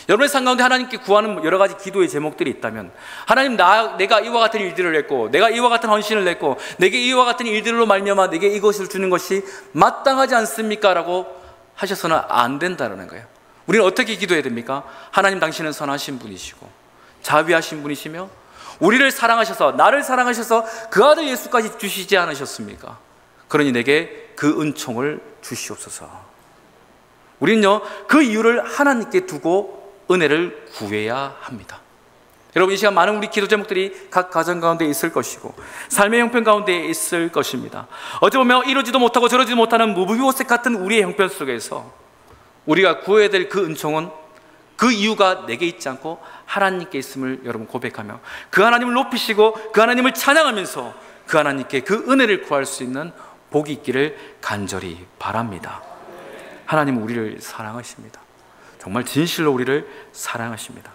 여러분의 삶 가운데 하나님께 구하는 여러 가지 기도의 제목들이 있다면, 하나님, 내가 이와 같은 일들을 했고, 내가 이와 같은 헌신을 했고, 내게 이와 같은 일들로 말미암아 내게 이것을 주는 것이 마땅하지 않습니까? 라고 하셔서는 안 된다는 거예요. 우리는 어떻게 기도해야 됩니까? 하나님, 당신은 선하신 분이시고 자비하신 분이시며 우리를 사랑하셔서, 나를 사랑하셔서 그 아들 예수까지 주시지 않으셨습니까? 그러니 내게 그 은총을 주시옵소서. 우리는요, 그 이유를 하나님께 두고 은혜를 구해야 합니다. 여러분, 이 시간 많은 우리 기도 제목들이 각 가정 가운데 있을 것이고 삶의 형편 가운데 있을 것입니다. 어찌 보면 이러지도 못하고 저러지도 못하는 무비보셋 같은 우리의 형편 속에서 우리가 구해야 될 그 은총은 그 이유가 내게 있지 않고 하나님께 있음을 여러분 고백하며 그 하나님을 높이시고 그 하나님을 찬양하면서 그 하나님께 그 은혜를 구할 수 있는 복이 있기를 간절히 바랍니다. 하나님은 우리를 사랑하십니다. 정말 진실로 우리를 사랑하십니다.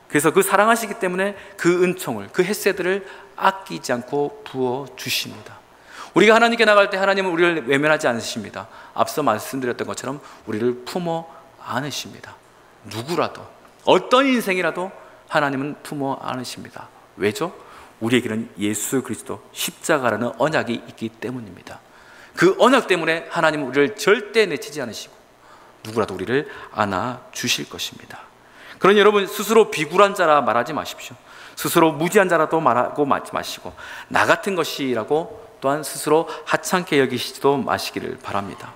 그래서 그 사랑하시기 때문에 그 은총을, 그 헤세드를 아끼지 않고 부어주십니다. 우리가 하나님께 나갈 때 하나님은 우리를 외면하지 않으십니다. 앞서 말씀드렸던 것처럼 우리를 품어 안으십니다. 누구라도, 어떤 인생이라도 하나님은 품어 안으십니다. 왜죠? 우리에게는 예수 그리스도 십자가라는 언약이 있기 때문입니다. 그 언약 때문에 하나님은 우리를 절대 내치지 않으시고 누구라도 우리를 안아주실 것입니다. 그러니 여러분, 스스로 비굴한 자라 말하지 마십시오. 스스로 무지한 자라도 말하고 마시고 나 같은 것이라고 또한 스스로 하찮게 여기시지도 마시기를 바랍니다.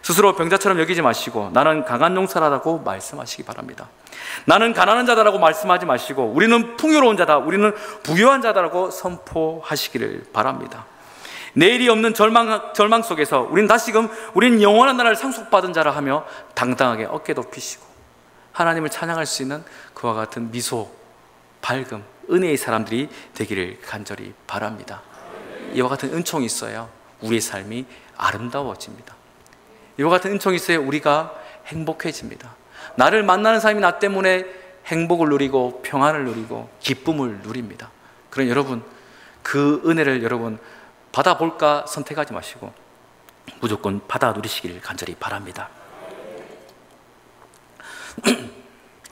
스스로 병자처럼 여기지 마시고 나는 강한 용사라고 말씀하시기 바랍니다. 나는 가난한 자다라고 말씀하지 마시고 우리는 풍요로운 자다, 우리는 부유한 자다라고 선포하시기를 바랍니다. 내일이 없는 절망 속에서 우리는 다시금 우리는 영원한 나라를 상속받은 자라 하며 당당하게 어깨 높이시고 하나님을 찬양할 수 있는 그와 같은 미소, 밝음, 은혜의 사람들이 되기를 간절히 바랍니다. 이와 같은 은총이 있어야 우리의 삶이 아름다워집니다. 이와 같은 은총이 있어야 우리가 행복해집니다. 나를 만나는 사람이 나 때문에 행복을 누리고 평안을 누리고 기쁨을 누립니다. 그러니 여러분, 그 은혜를 여러분 받아볼까 선택하지 마시고 무조건 받아 누리시기를 간절히 바랍니다.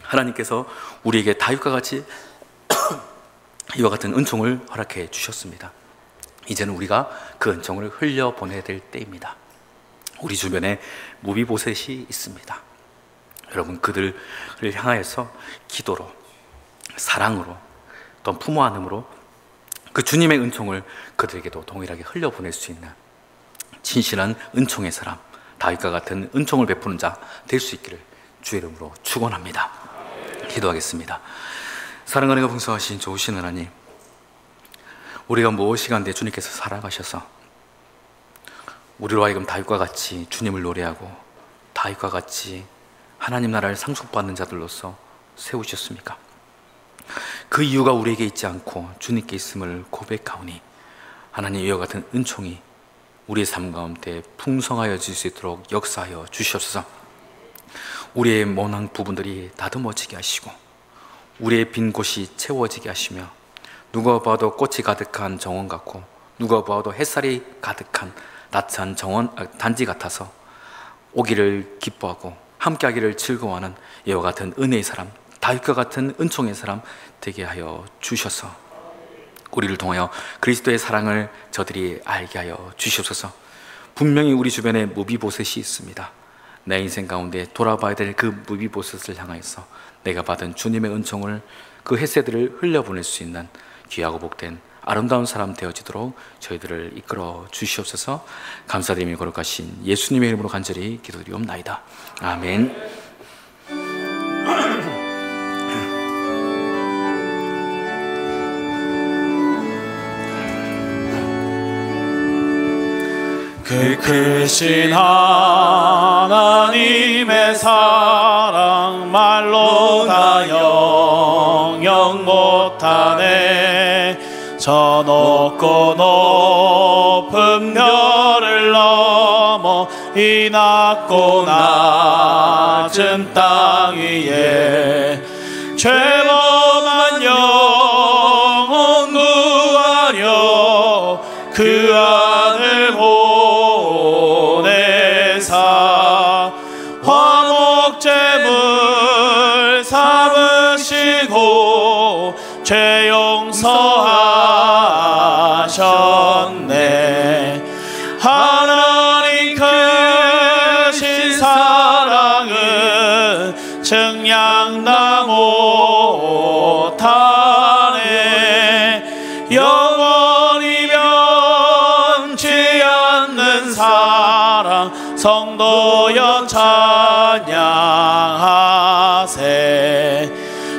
하나님께서 우리에게 다윗과 같이 이와 같은 은총을 허락해 주셨습니다. 이제는 우리가 그 은총을 흘려보내야 될 때입니다. 우리 주변에 무비보셋이 있습니다. 여러분, 그들을 향하여서 기도로, 사랑으로, 또 품어 안음으로 그 주님의 은총을 그들에게도 동일하게 흘려보낼 수 있는 진실한 은총의 사람, 다윗과 같은 은총을 베푸는 자 될 수 있기를 주의 이름으로 축원합니다. 기도하겠습니다. 사랑하는 풍성하신 좋으신 하나님, 우리가 무엇이 간데 주님께서 살아가셔서 우리로 하여금 다윗과 같이 주님을 노래하고 다윗과 같이 하나님 나라를 상속받는 자들로서 세우셨습니까? 그 이유가 우리에게 있지 않고 주님께 있음을 고백하오니 하나님, 이와 같은 은총이 우리의 삶 가운데 풍성하여질 수 있도록 역사하여 주시옵소서. 우리의 모난 부분들이 다듬어지게 하시고 우리의 빈 곳이 채워지게 하시며, 누가 봐도 꽃이 가득한 정원 같고 누가 봐도 햇살이 가득한 따뜻한 단지 같아서 오기를 기뻐하고 함께하기를 즐거워하는 이와 같은 은혜의 사람, 다윗과 같은 은총의 사람 되게 하여 주셔서 우리를 통하여 그리스도의 사랑을 저들이 알게 하여 주시옵소서. 분명히 우리 주변에 무비보셋이 있습니다. 내 인생 가운데 돌아봐야 될 그 무비보셋을 향하여서 내가 받은 주님의 은총을, 그 햇새들을 흘려보낼 수 있는 귀하고 복된 아름다운 사람 되어지도록 저희들을 이끌어 주시옵소서. 감사드리며 거룩하신 예수님의 이름으로 간절히 기도드리옵나이다. 아멘. 그 크신 하나님의 사랑 말로 다 영영 못하네. 저 높고 높은 별을 넘어 이 낮고 낮은 땅 위에 죄범한 영혼 구하려 그 아들 보내사 화목제물 삼으시고 죄 용서하셨네. 하나님 크신 사랑은 증량다 못하네. 영원히 변치 않는 사랑 성도여 찬양하세.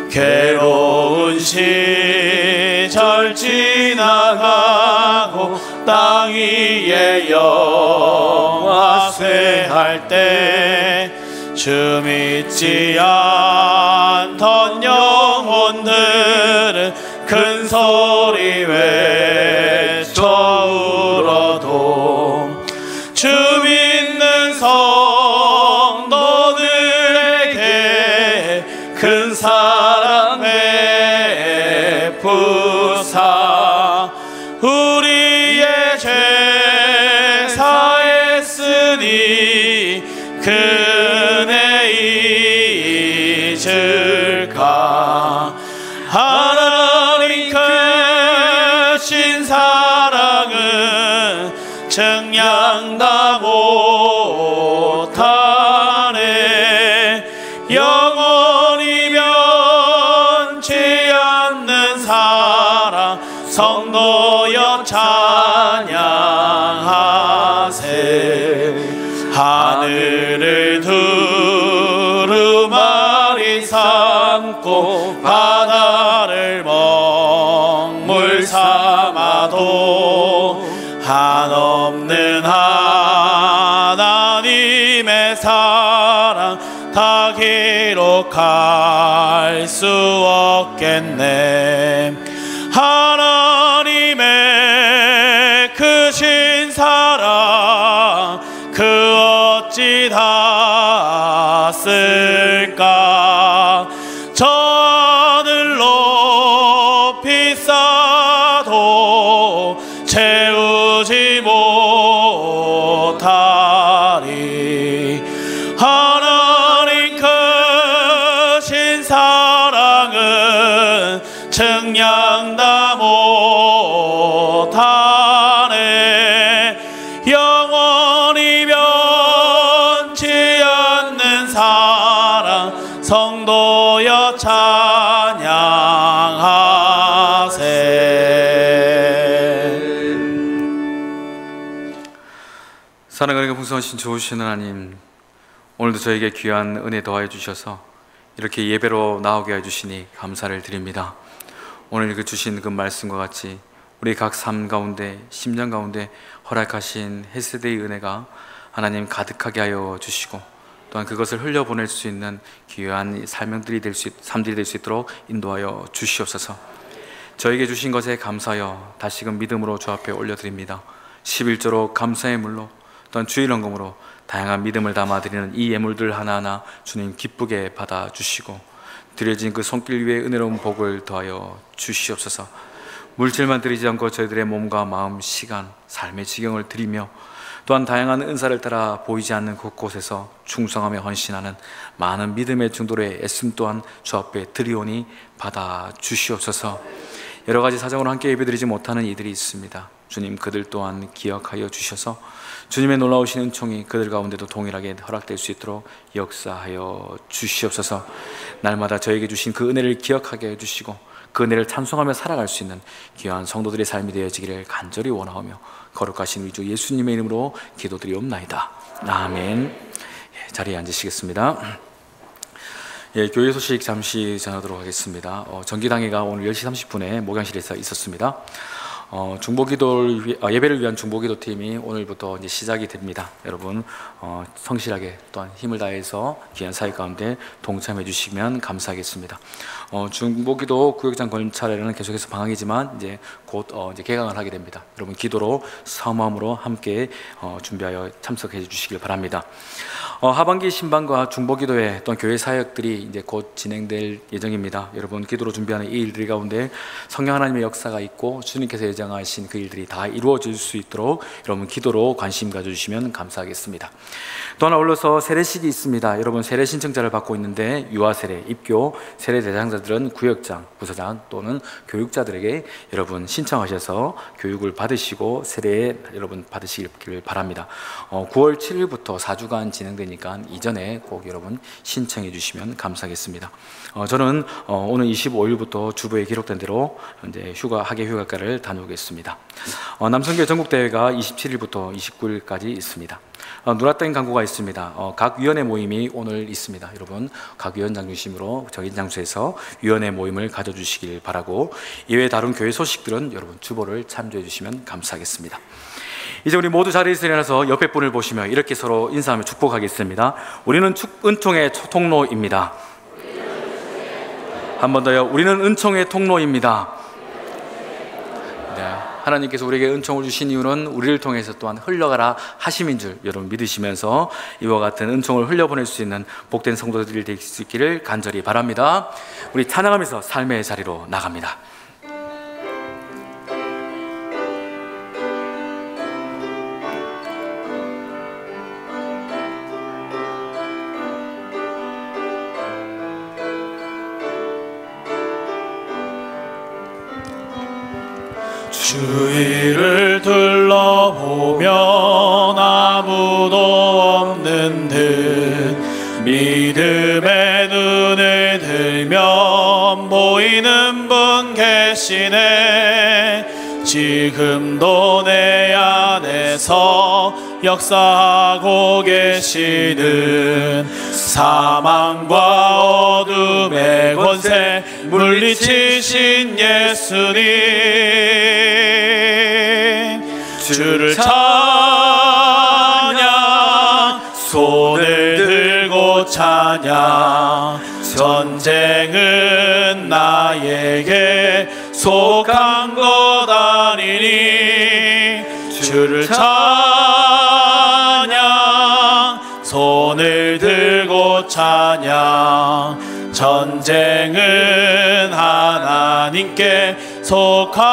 괴로운 시절 지나가고 땅 위에 영화 쇠할 때 주 믿지 않던 영혼들은 큰 소리 외쳐 울어도 주 믿는 성도들에게 큰 사랑 베푸사 우리의 죄 사했으니 그네 잊을까. 하나님 크신 사랑은 증량다 못하네. 영원히 변치 않는 사랑 성도여 찬양하세. 하늘을 두루마리 삼고 바다를 먹물 삼아도 한없는 하나님의 사랑 다 기록할 수 없겠네. 하나님의 크신 사랑 그 어찌 다 쓸까. 저 하늘 높이 쌓아도 채우지 못하리. 하나님 크신 사랑은 증량다 못하네. 영원히 변치 않는 사랑 성도여 찬양하세. 사랑하는 풍성하신 좋으신 하나님, 오늘도 저에게 귀한 은혜 더하여 주셔서 이렇게 예배로 나오게 해주시니 감사를 드립니다. 오늘 주신 그 말씀과 같이 우리 각 삶 가운데, 심령 가운데 허락하신 햇세대의 은혜가 하나님 가득하게 하여 주시고, 또한 그것을 흘려보낼 수 있는 귀한 삶들이 될 수 있도록 인도하여 주시옵소서. 저에게 주신 것에 감사하여 다시금 믿음으로 주 앞에 올려드립니다. 11조로 감사의 물로 또한 주일 헌금으로 다양한 믿음을 담아드리는 이 예물들 하나하나 주님 기쁘게 받아주시고 드려진 그 손길 위에 은혜로운 복을 더하여 주시옵소서. 물질만 드리지 않고 저희들의 몸과 마음, 시간, 삶의 지경을 드리며 또한 다양한 은사를 따라 보이지 않는 곳곳에서 충성하며 헌신하는 많은 믿음의 중도의 애씀 또한 주 앞에 드리오니 받아주시옵소서. 여러 가지 사정으로 함께 예배드리지 못하는 이들이 있습니다. 주님 그들 또한 기억하여 주셔서 주님의 놀라우신 은총이 그들 가운데도 동일하게 허락될 수 있도록 역사하여 주시옵소서. 날마다 저에게 주신 그 은혜를 기억하게 해주시고 그 은혜를 찬송하며 살아갈 수 있는 귀한 성도들의 삶이 되어지기를 간절히 원하오며 거룩하신 우리 주 예수님의 이름으로 기도드리옵나이다. 아멘. 자리에 앉으시겠습니다. 교회 소식 잠시 전하도록 하겠습니다. 정기당회가 오늘 10시 30분에 목양실에서 있었습니다. 예배를 위한 중보기도 팀이 오늘부터 이제 시작이 됩니다. 여러분 성실하게 또한 힘을 다해서 귀한 사역 가운데 동참해 주시면 감사하겠습니다. 중보기도 구역장 건차례는 계속해서 방학이지만 이제 곧 이제 개강을 하게 됩니다. 여러분 기도로 사모함으로 함께 준비하여 참석해 주시길 바랍니다. 하반기 신방과 중보기도회 또한 교회 사역들이 이제 곧 진행될 예정입니다. 여러분 기도로 준비하는 이 일들 가운데 성령 하나님의 역사가 있고 주님께서 예정하신 그 일들이 다 이루어질 수 있도록 여러분 기도로 관심 가져주시면 감사하겠습니다. 또한 아울러서 세례식이 있습니다. 여러분 세례 신청자를 받고 있는데 유아 세례, 입교 세례 대상자들은 구역장, 부서장 또는 교육자들에게 여러분 신청하셔서 교육을 받으시고 세례 여러분 받으시길 바랍니다. 9월 7일부터 4주간 진행되니까 이전에 꼭 여러분 신청해 주시면 감사하겠습니다. 저는 오늘 25일부터 주부에 기록된 대로 이제 학예 휴가가를 다녀오겠습니다. 남성교회 전국대회가 27일부터 29일까지 있습니다. 누라땡 강구가 있습니다. 각 위원회 모임이 오늘 있습니다. 여러분 각 위원장 중심으로 정해진 장소에서 위원회 모임을 가져주시길 바라고 이외에 다른 교회 소식들은 여러분 주보를 참조해 주시면 감사하겠습니다. 이제 우리 모두 자리에서 일어나서 옆에 분을 보시며 이렇게 서로 인사하며 축복하겠습니다. 우리는 은총의 통로입니다. 한 번 더요. 우리는 은총의 통로입니다. 네, 하나님께서 우리에게 은총을 주신 이유는 우리를 통해서 또한 흘러가라 하심인 줄 여러분 믿으시면서 이와 같은 은총을 흘려보낼 수 있는 복된 성도들이 될 수 있기를 간절히 바랍니다. 우리 찬양하면서 삶의 자리로 나갑니다. 주위를 둘러보면 아무도 없는 듯 믿음의 눈을 들면 보이는 분 계시네. 지금도 내 안에서 역사하고 계시는 사망과 어둠의 권세 물리치신 예수님, 주를 찬양, 손을 들고 찬양. 전쟁은 나에게 속한 것 아니니 주를 찬양, 손을 들고 찬양. 전쟁은 하나님께 속한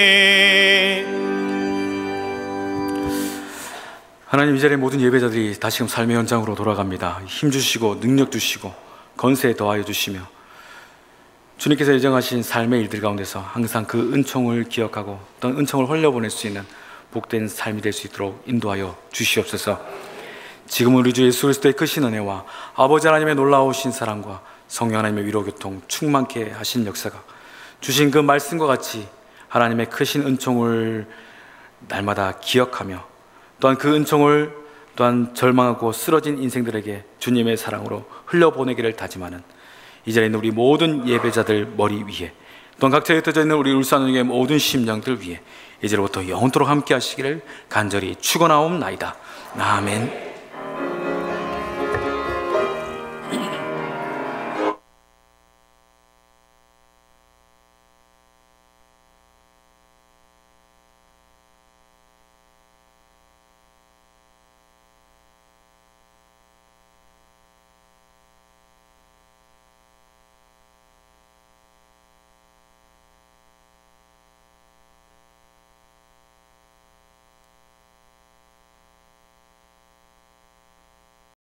것이니. 하나님, 이 자리의 모든 예배자들이 다시금 삶의 현장으로 돌아갑니다. 힘 주시고 능력 주시고 건세 더하여 주시며 주님께서 예정하신 삶의 일들 가운데서 항상 그 은총을 기억하고 어떤 은총을 흘려보낼 수 있는 복된 삶이 될 수 있도록 인도하여 주시옵소서. 지금 우리 주 예수 그리스도의 크신 은혜와 아버지 하나님의 놀라우신 사랑과 성령 하나님의 위로교통 충만케 하신 역사가 주신 그 말씀과 같이 하나님의 크신 은총을 날마다 기억하며 또한 그 은총을 또한 절망하고 쓰러진 인생들에게 주님의 사랑으로 흘려보내기를 다짐하는 이 자리에 있는 우리 모든 예배자들 머리 위에 또한 각처에 흩어져 있는 우리 울산의 모든 심령들 위에 이제로부터 영원토록 함께 하시기를 간절히 축원하옵나이다. 아멘.